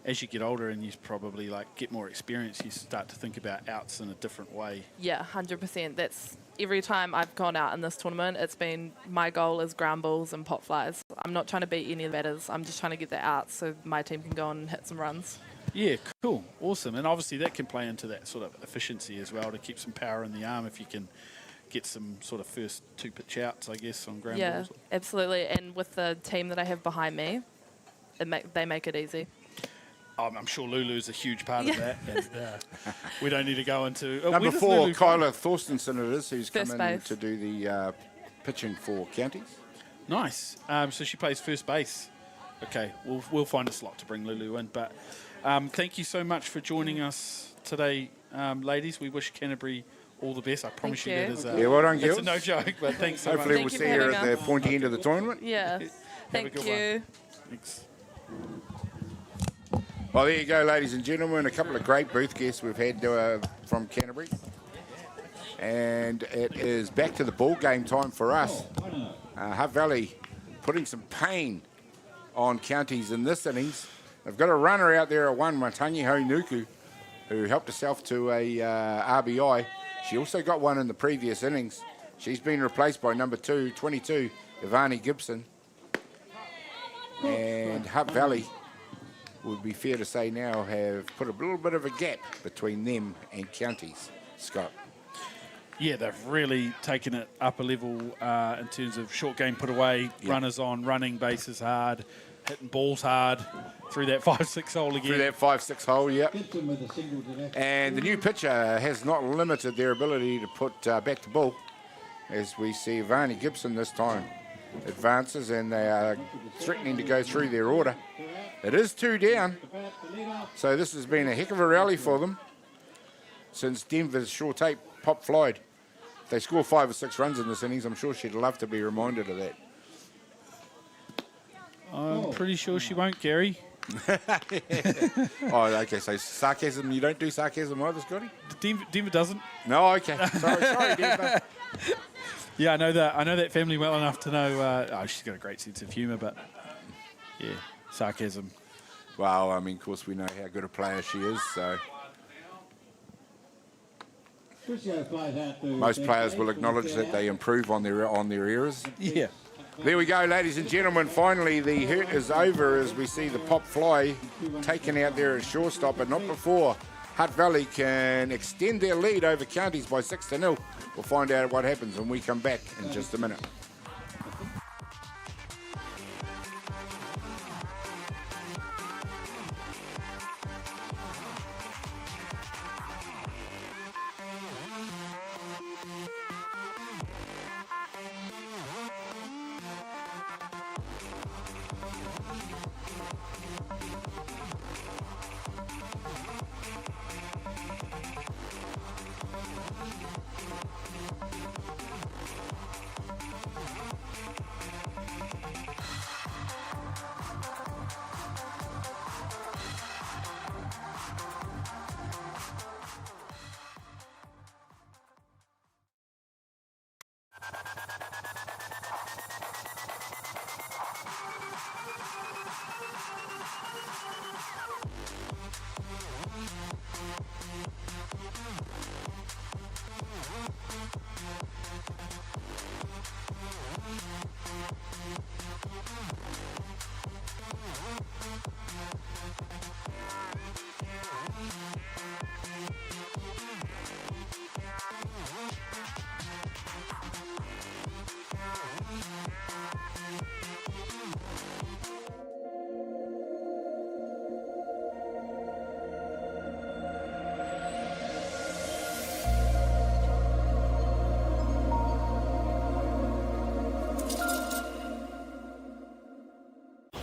as you get older and you probably get more experience, you start to think about outs in a different way. Yeah, 100%. That's every time I've gone out in this tournament, it's been my goal is ground balls and pop flies. I'm not trying to beat any of the batters. I'm just trying to get the outs so my team can go on and hit some runs. Yeah, cool, awesome. And obviously that can play into that sort of efficiency as well, to keep some power in the arm if you can get some sort of first 2 pitch outs, I guess, on ground balls. Yeah, absolutely. And with the team that I have behind me, they make it easy. I'm sure Lulu's a huge part of that. And we don't need to go into... Number 4, Kyla Thorstensen it is, who's First come in base. to do the pitching for counties. Nice. So she plays first base. Okay, we'll find a slot to bring Lulu in. But thank you so much for joining us today, ladies. We wish Canterbury all the best. I promise you Thank that is Yeah, well done, that's girls. a no joke, but thanks so Hopefully much. we'll Thank you see for you having at the us. pointy end of the tournament. Yeah, a thank good you. Thanks. Well, there you go, ladies and gentlemen. A couple of great booth guests we've had from Canterbury. And it is back to the ball game time for us. Hutt Valley putting some pain on counties in this innings. They've got a runner out there at 1, Matangiho Nuku, who helped herself to a RBI. She also got one in the previous innings. She's been replaced by number 2, 22, Ivani Gibson. And Hutt Valley, would be fair to say now, have put a little bit of a gap between them and counties. Scott. Yeah, they've really taken it up a level in terms of short game put away, runners on, running bases hard, hitting balls hard through that 5-6 hole again. Through that 5-6 hole, yep. Gets him with a single to that. And the new pitcher has not limited their ability to put back to ball, as we see Ivani Gibson this time advances, and they are threatening to go through their order. It is 2 down, so this has been a heck of a rally for them since Denver's short tape pop flied. If they score 5 or 6 runs in this innings, I'm sure she'd love to be reminded of that. I'm pretty sure she won't, Gary. Oh, okay, so sarcasm, you don't do sarcasm either, Scotty? Denver doesn't. No, okay. Sorry, Denver. Yeah, I know that family well enough to know. She's got a great sense of humour, but yeah, sarcasm. Well, I mean, of course, we know how good a player she is, so most players will acknowledge that they improve on their errors. Yeah. There we go, ladies and gentlemen. Finally, the hurt is over as we see the pop fly taken out there at shortstop, but not before Hutt Valley can extend their lead over counties by 6-0. We'll find out what happens when we come back in just a minute.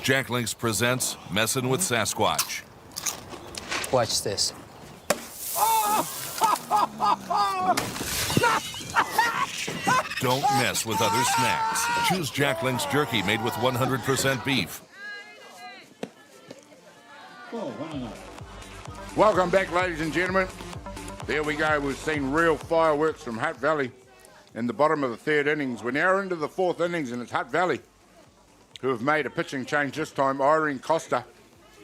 Jack Links presents Messin' with Sasquatch. Watch this. Don't mess with other snacks. Choose Jack Links jerky made with 100% beef. Welcome back, ladies and gentlemen. There we go. We've seen real fireworks from Hutt Valley in the bottom of the 3rd innings. We're now into the 4th innings, and it's Hutt Valley who have made a pitching change this time. Irene Costa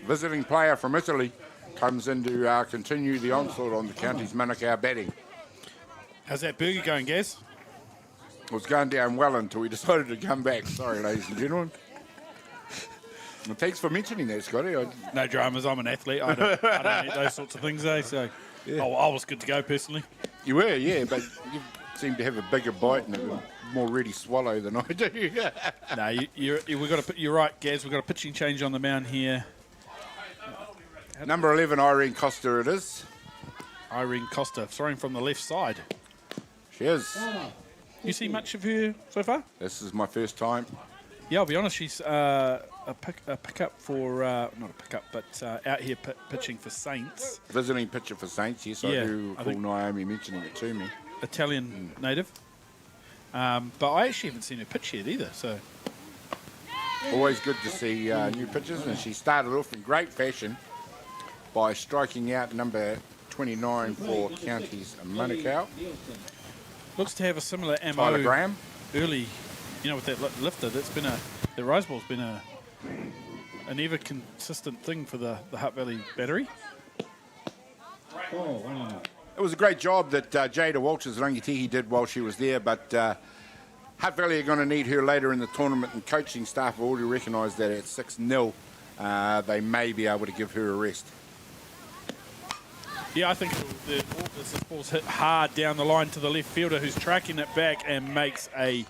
visiting player from Italy, comes in to continue the onslaught on the county's Manukau batting. How's that burger going, Gaz? It was going down well until we decided to come back. Sorry, ladies and gentlemen. Well, thanks for mentioning that, Scotty. No dramas. I'm an athlete. I don't eat those sorts of things, eh? So Yeah. I was good to go personally. You were, yeah, but you seem to have a bigger bite and a more ready swallow than I do. No, you're right, Gaz. We've got a pitching change on the mound here. Number 11, Irene Costa it is. Irene Costa throwing from the left side. She is. You see much of her so far? This is my first time. Yeah, I'll be honest. She's a pickup for not a pickup, but out here pitching for Saints. Visiting pitcher for Saints, yes, Yeah, I do recall Naomi mentioning it to me. Italian native. But I actually haven't seen her pitch yet either. So Always good to see new pitchers, and she started off in great fashion by striking out number 29 for Counties Manukau. looks to have a similar MO Tyler Graham. early. You know, with that lifter, the rise ball's been an ever consistent thing for the Hutt Valley battery. It was a great job that Jada Walters-Rangitihi did while she was there, but Hutt Valley are going to need her later in the tournament, and coaching staff have already recognised that at 6-0 they may be able to give her a rest. Yeah, I think the ball's hit hard down the line to the left fielder, who's tracking it back and makes a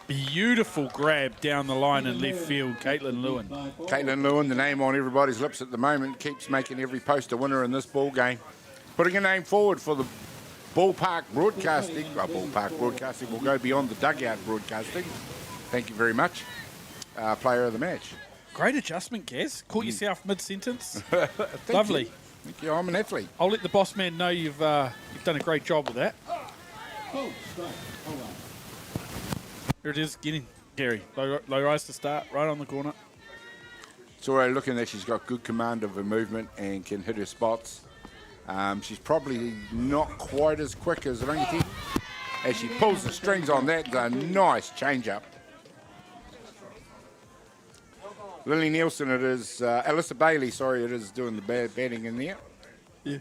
beautiful grab down the line in left field, Caitlin Lewin. Caitlin Lewin, the name on everybody's lips at the moment, keeps making every post a winner in this ball game. Putting a name forward for the Ballpark broadcasting. Well, Ballpark broadcasting will go beyond the dugout broadcasting. Thank you very much. Player of the match. Great adjustment, Gaz. Caught yourself mid-sentence. Thank Lovely. You. Thank you. I'm an athlete. I'll let the boss man know you've done a great job with that. Here it is, getting Gary. Low rise to start, right on the corner. It's already looking that she's got good command of her movement and can hit her spots. She's probably not quite as quick as Rangiti. As she pulls the strings on that, it's a nice change-up. Lily Nielsen, it is, Alyssa Bailey, sorry, it is doing the batting in there. Yeah.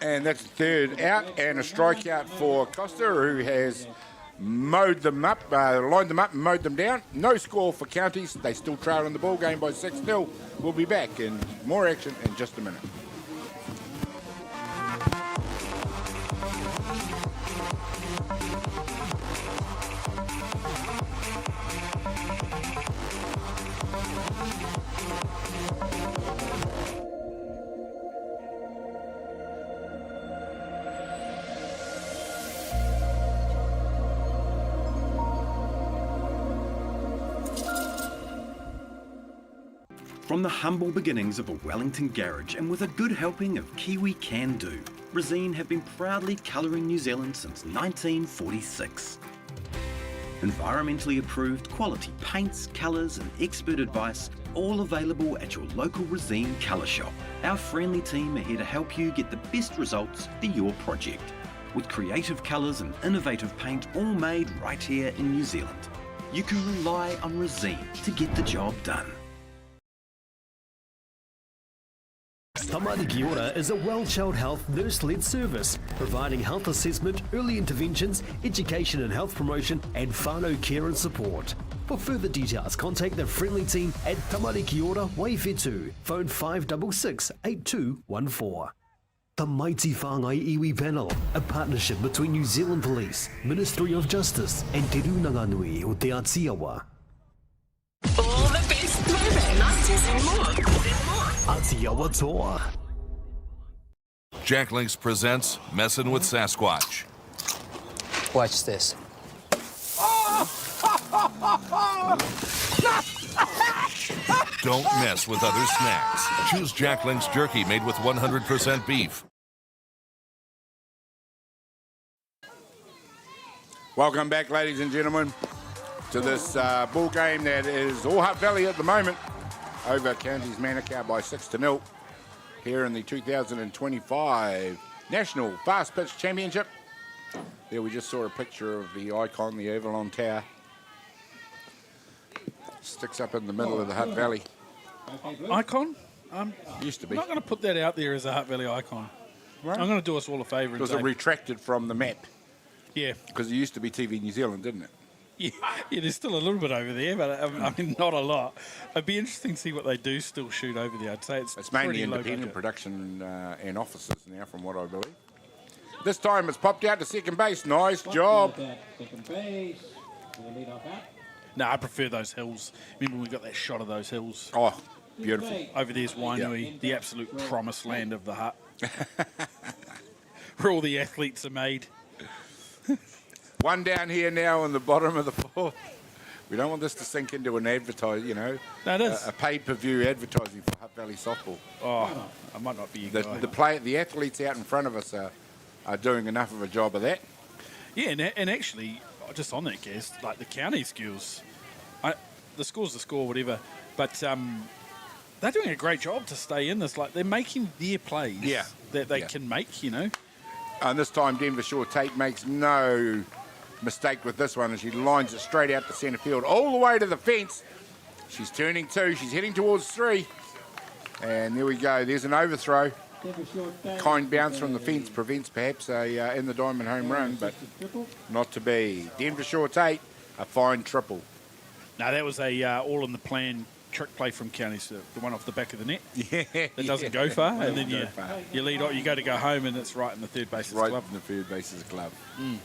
And that's the third out, and a strikeout for Costa, who has mowed them up, lined them up and mowed them down. No score for Counties. They still trail in the ball game by 6-0. We'll be back in more action in just a minute. From the humble beginnings of a Wellington garage and with a good helping of Kiwi can-do, Resine have been proudly colouring New Zealand since 1946. Environmentally approved quality paints, colours and expert advice, all available at your local Resine colour shop. Our friendly team are here to help you get the best results for your project. With creative colours and innovative paint all made right here in New Zealand. You can rely on Resine to get the job done. Tamariki Ora is a well-child health nurse-led service, providing health assessment, early interventions, education and health promotion, and whānau care and support. For further details, contact the friendly team at Tamariki Ora Waifetu, phone 566 8214. The Mighty Whāngai Iwi Panel, a partnership between New Zealand Police, Ministry of Justice, and Te Runanganui o Te Atiawa. All the best throwback 90s and more. Atiawa Toa. Jack Links presents Messin' with Sasquatch. Watch this. Don't mess with other snacks. Choose Jack Links jerky made with 100% beef. Welcome back, ladies and gentlemen, to this ball game that is all Hutt Valley at the moment. Over Counties Manukau by 6-0 here in the 2025 National Fastpitch Championship. There we just saw a picture of the icon, the Avalon Tower, Sticks up in the middle of the Hutt Valley. Icon? Used to be. I'm not going to put that out there as a Hutt Valley icon. Right. I'm going to do us all a favour. Because it retracted from the map. Yeah. Because it used to be TV New Zealand, didn't it? Yeah, there's still a little bit over there, but I mean, not a lot. It'd be interesting to see what they do still shoot over there. I'd say it's mainly pretty low independent budget. production and offices now, from what I believe. This time it's popped out to second base. Nice job. Second base. The lead off out. No, I prefer those hills. Remember we got that shot of those hills? Oh, beautiful. Over there's Wainui, the absolute promised land of the Hutt. Where all the athletes are made. One down here now in the bottom of the fourth. We don't want this to sink into an advertise, No, it is. a pay-per-view advertising for Hutt Valley softball. Oh, I might not be your guy. The athletes out in front of us are doing enough of a job of that. Yeah, and actually, just on that, Gaz, like the county skills, the score's the score, whatever, but they're doing a great job to stay in this. Like, they're making their plays that they can make, And this time, Denver Shore Tate makes no mistake with this one, and she lines it straight out to centre field, all the way to the fence. She's turning 2. She's heading towards 3. And there we go. There's an overthrow. Kind bounce from the fence prevents perhaps a in the diamond home run, but not to be. Denver Shore Tate, a fine triple. No, that was a all in the plan trick play from County, so the one off the back of the net. Yeah. That doesn't go far, and then you lead on, you go home, and it's right in the third base's glove. Right in the third base's glove. Mm.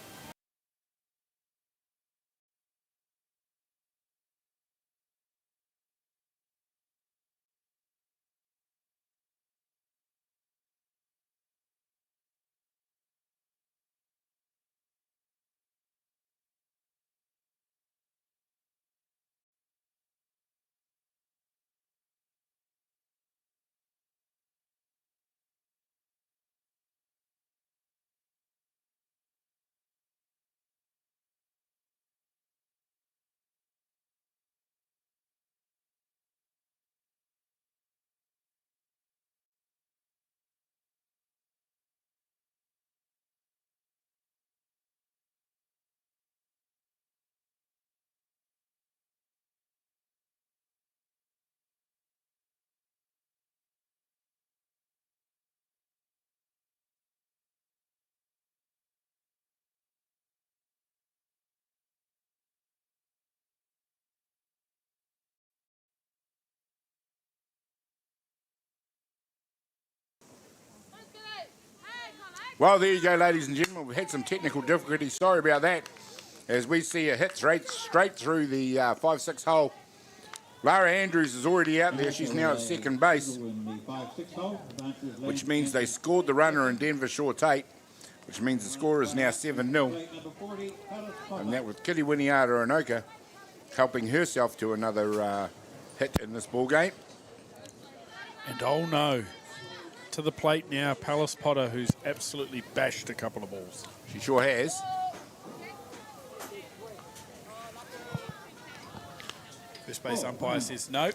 Well, there you go, ladies and gentlemen. We've had some technical difficulties. Sorry about that. As we see a hit straight through the 5-6 hole. Lara Andrews is already out there. She's now at second base, which means they scored the runner in Denver Shore Tate, which means the score is now 7-0. And that with Kitty Winiata Anoka helping herself to another hit in this ball game. And oh no, to the plate now, Palace Potter, who's absolutely bashed a couple of balls. She sure has. First base umpire says no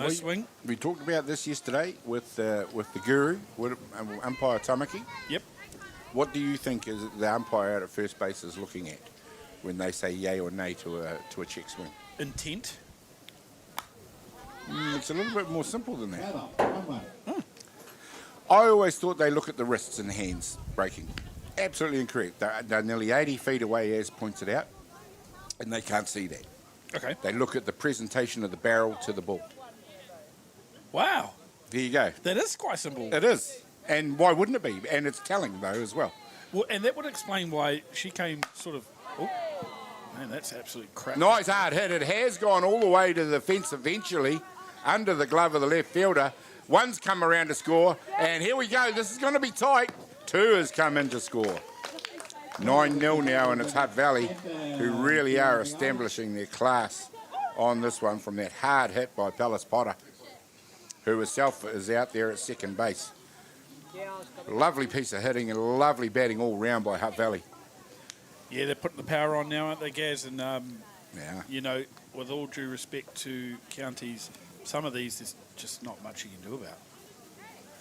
swing. We talked about this yesterday with the guru, umpire Tamaki. Yep. What do you think is the umpire out at first base is looking at when they say yay or nay to a check swing? Intent. It's a little bit more simple than that. I always thought they look at the wrists and hands breaking. Absolutely incorrect. They're nearly 80 feet away, as pointed out, and they can't see that. Okay. They look at the presentation of the barrel to the ball. Wow. There you go. That is quite simple. It is. And why wouldn't it be? And it's telling, though, as well. Well, and that would explain why she came sort of... Oh, man, that's absolute crap. Nice hard hit. It has gone all the way to the fence eventually, under the glove of the left fielder. One's come around to score, and here we go. This is going to be tight. 2 has come in to score. 9-0 now, and it's Hutt Valley, who really are establishing their class on this one from that hard hit by Palace Potter, who herself is out there at second base. Lovely piece of hitting and lovely batting all round by Hutt Valley. Yeah, they're putting the power on now, aren't they, Gaz? And, yeah. You know, with all due respect to counties, some of these there's just not much you can do about.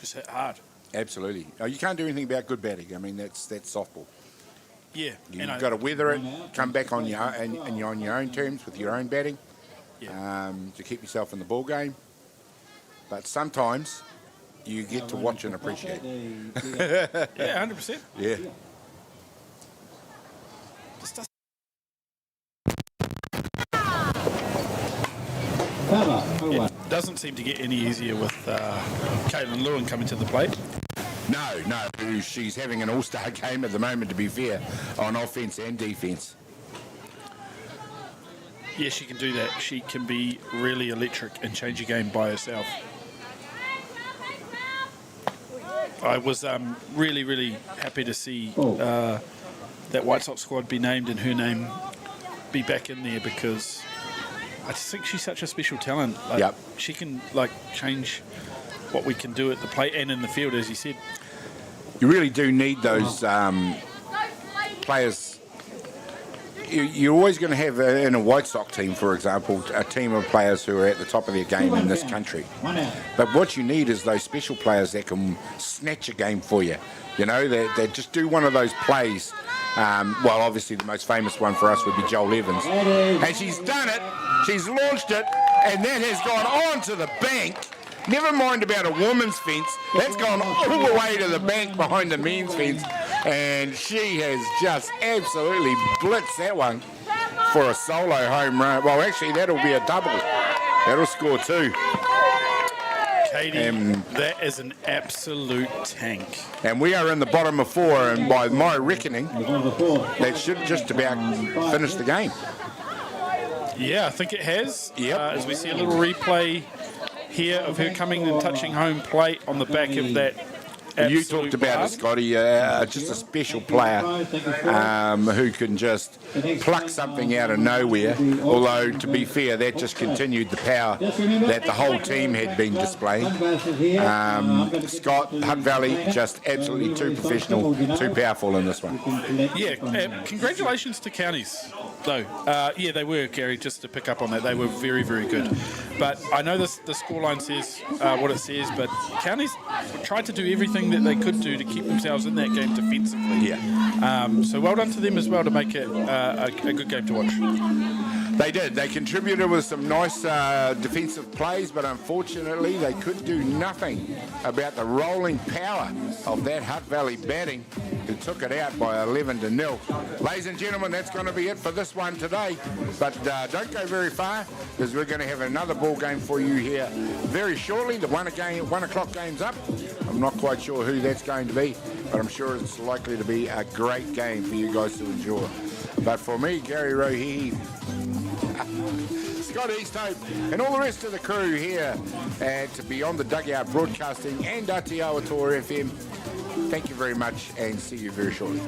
Just hit hard. Absolutely. You can't do anything about good batting. I mean, that's softball. Yeah. You've got to weather it, come back on your on your own terms with your own batting, to keep yourself in the ball game. But sometimes you get to watch and appreciate. Yeah, 100%. Yeah. It doesn't seem to get any easier with Caitlin Lewin coming to the plate. No, she's having an all-star game at the moment, to be fair, on offence and defence. Yeah, she can do that. She can be really electric and change a game by herself. I was really, really happy to see that White Sox squad be named and her name be back in there, because I just think she's such a special talent. Like, she can change what we can do at the plate and in the field, as you said. You really do need those players. You're always going to have, in a White Sox team, for example, a team of players who are at the top of their game in this country. But what you need is those special players that can snatch a game for you. You know, they just do one of those plays. Well, obviously the most famous one for us would be Joel Evans. And she's done it. She's launched it. And that has gone on to the bank. Never mind about a woman's fence. That's gone all the way to the bank behind the men's fence. And she has just absolutely blitzed that one for a solo home run. Well, actually, that'll be a double. That'll score 2. Katie, that is an absolute tank. And we are in the bottom of 4, and by my reckoning, that should just about finish the game. Yeah, I think it has. As we see a little replay here of her coming and touching home plate on the back of that. You talked about it, Scotty, just a special player who can just pluck something out of nowhere, although, to be fair, that just continued the power that the whole team had been displaying. Scott, Hutt Valley, just absolutely too professional, too powerful in this one. Yeah, congratulations to Counties, though. Yeah, they were, Gary, just to pick up on that, they were very, very good. But I know the scoreline says what it says, but Counties tried to do everything that they could do to keep themselves in that game defensively. So well done to them as well to make it a good game to watch. They did. They contributed with some nice defensive plays, but unfortunately they could do nothing about the rolling power of that Hutt Valley batting, who took it out by 11-0. Ladies and gentlemen, that's going to be it for this one today. But don't go very far, because we're going to have another ball game for you here very shortly. The 1 o'clock game's up. I'm not quite sure who that's going to be, but I'm sure it's likely to be a great game for you guys to enjoy. But for me, Gary Rohe, Scott Easthope, and all the rest of the crew here at Beyond the Dugout Broadcasting and Atiawa Toa FM, thank you very much, and see you very shortly.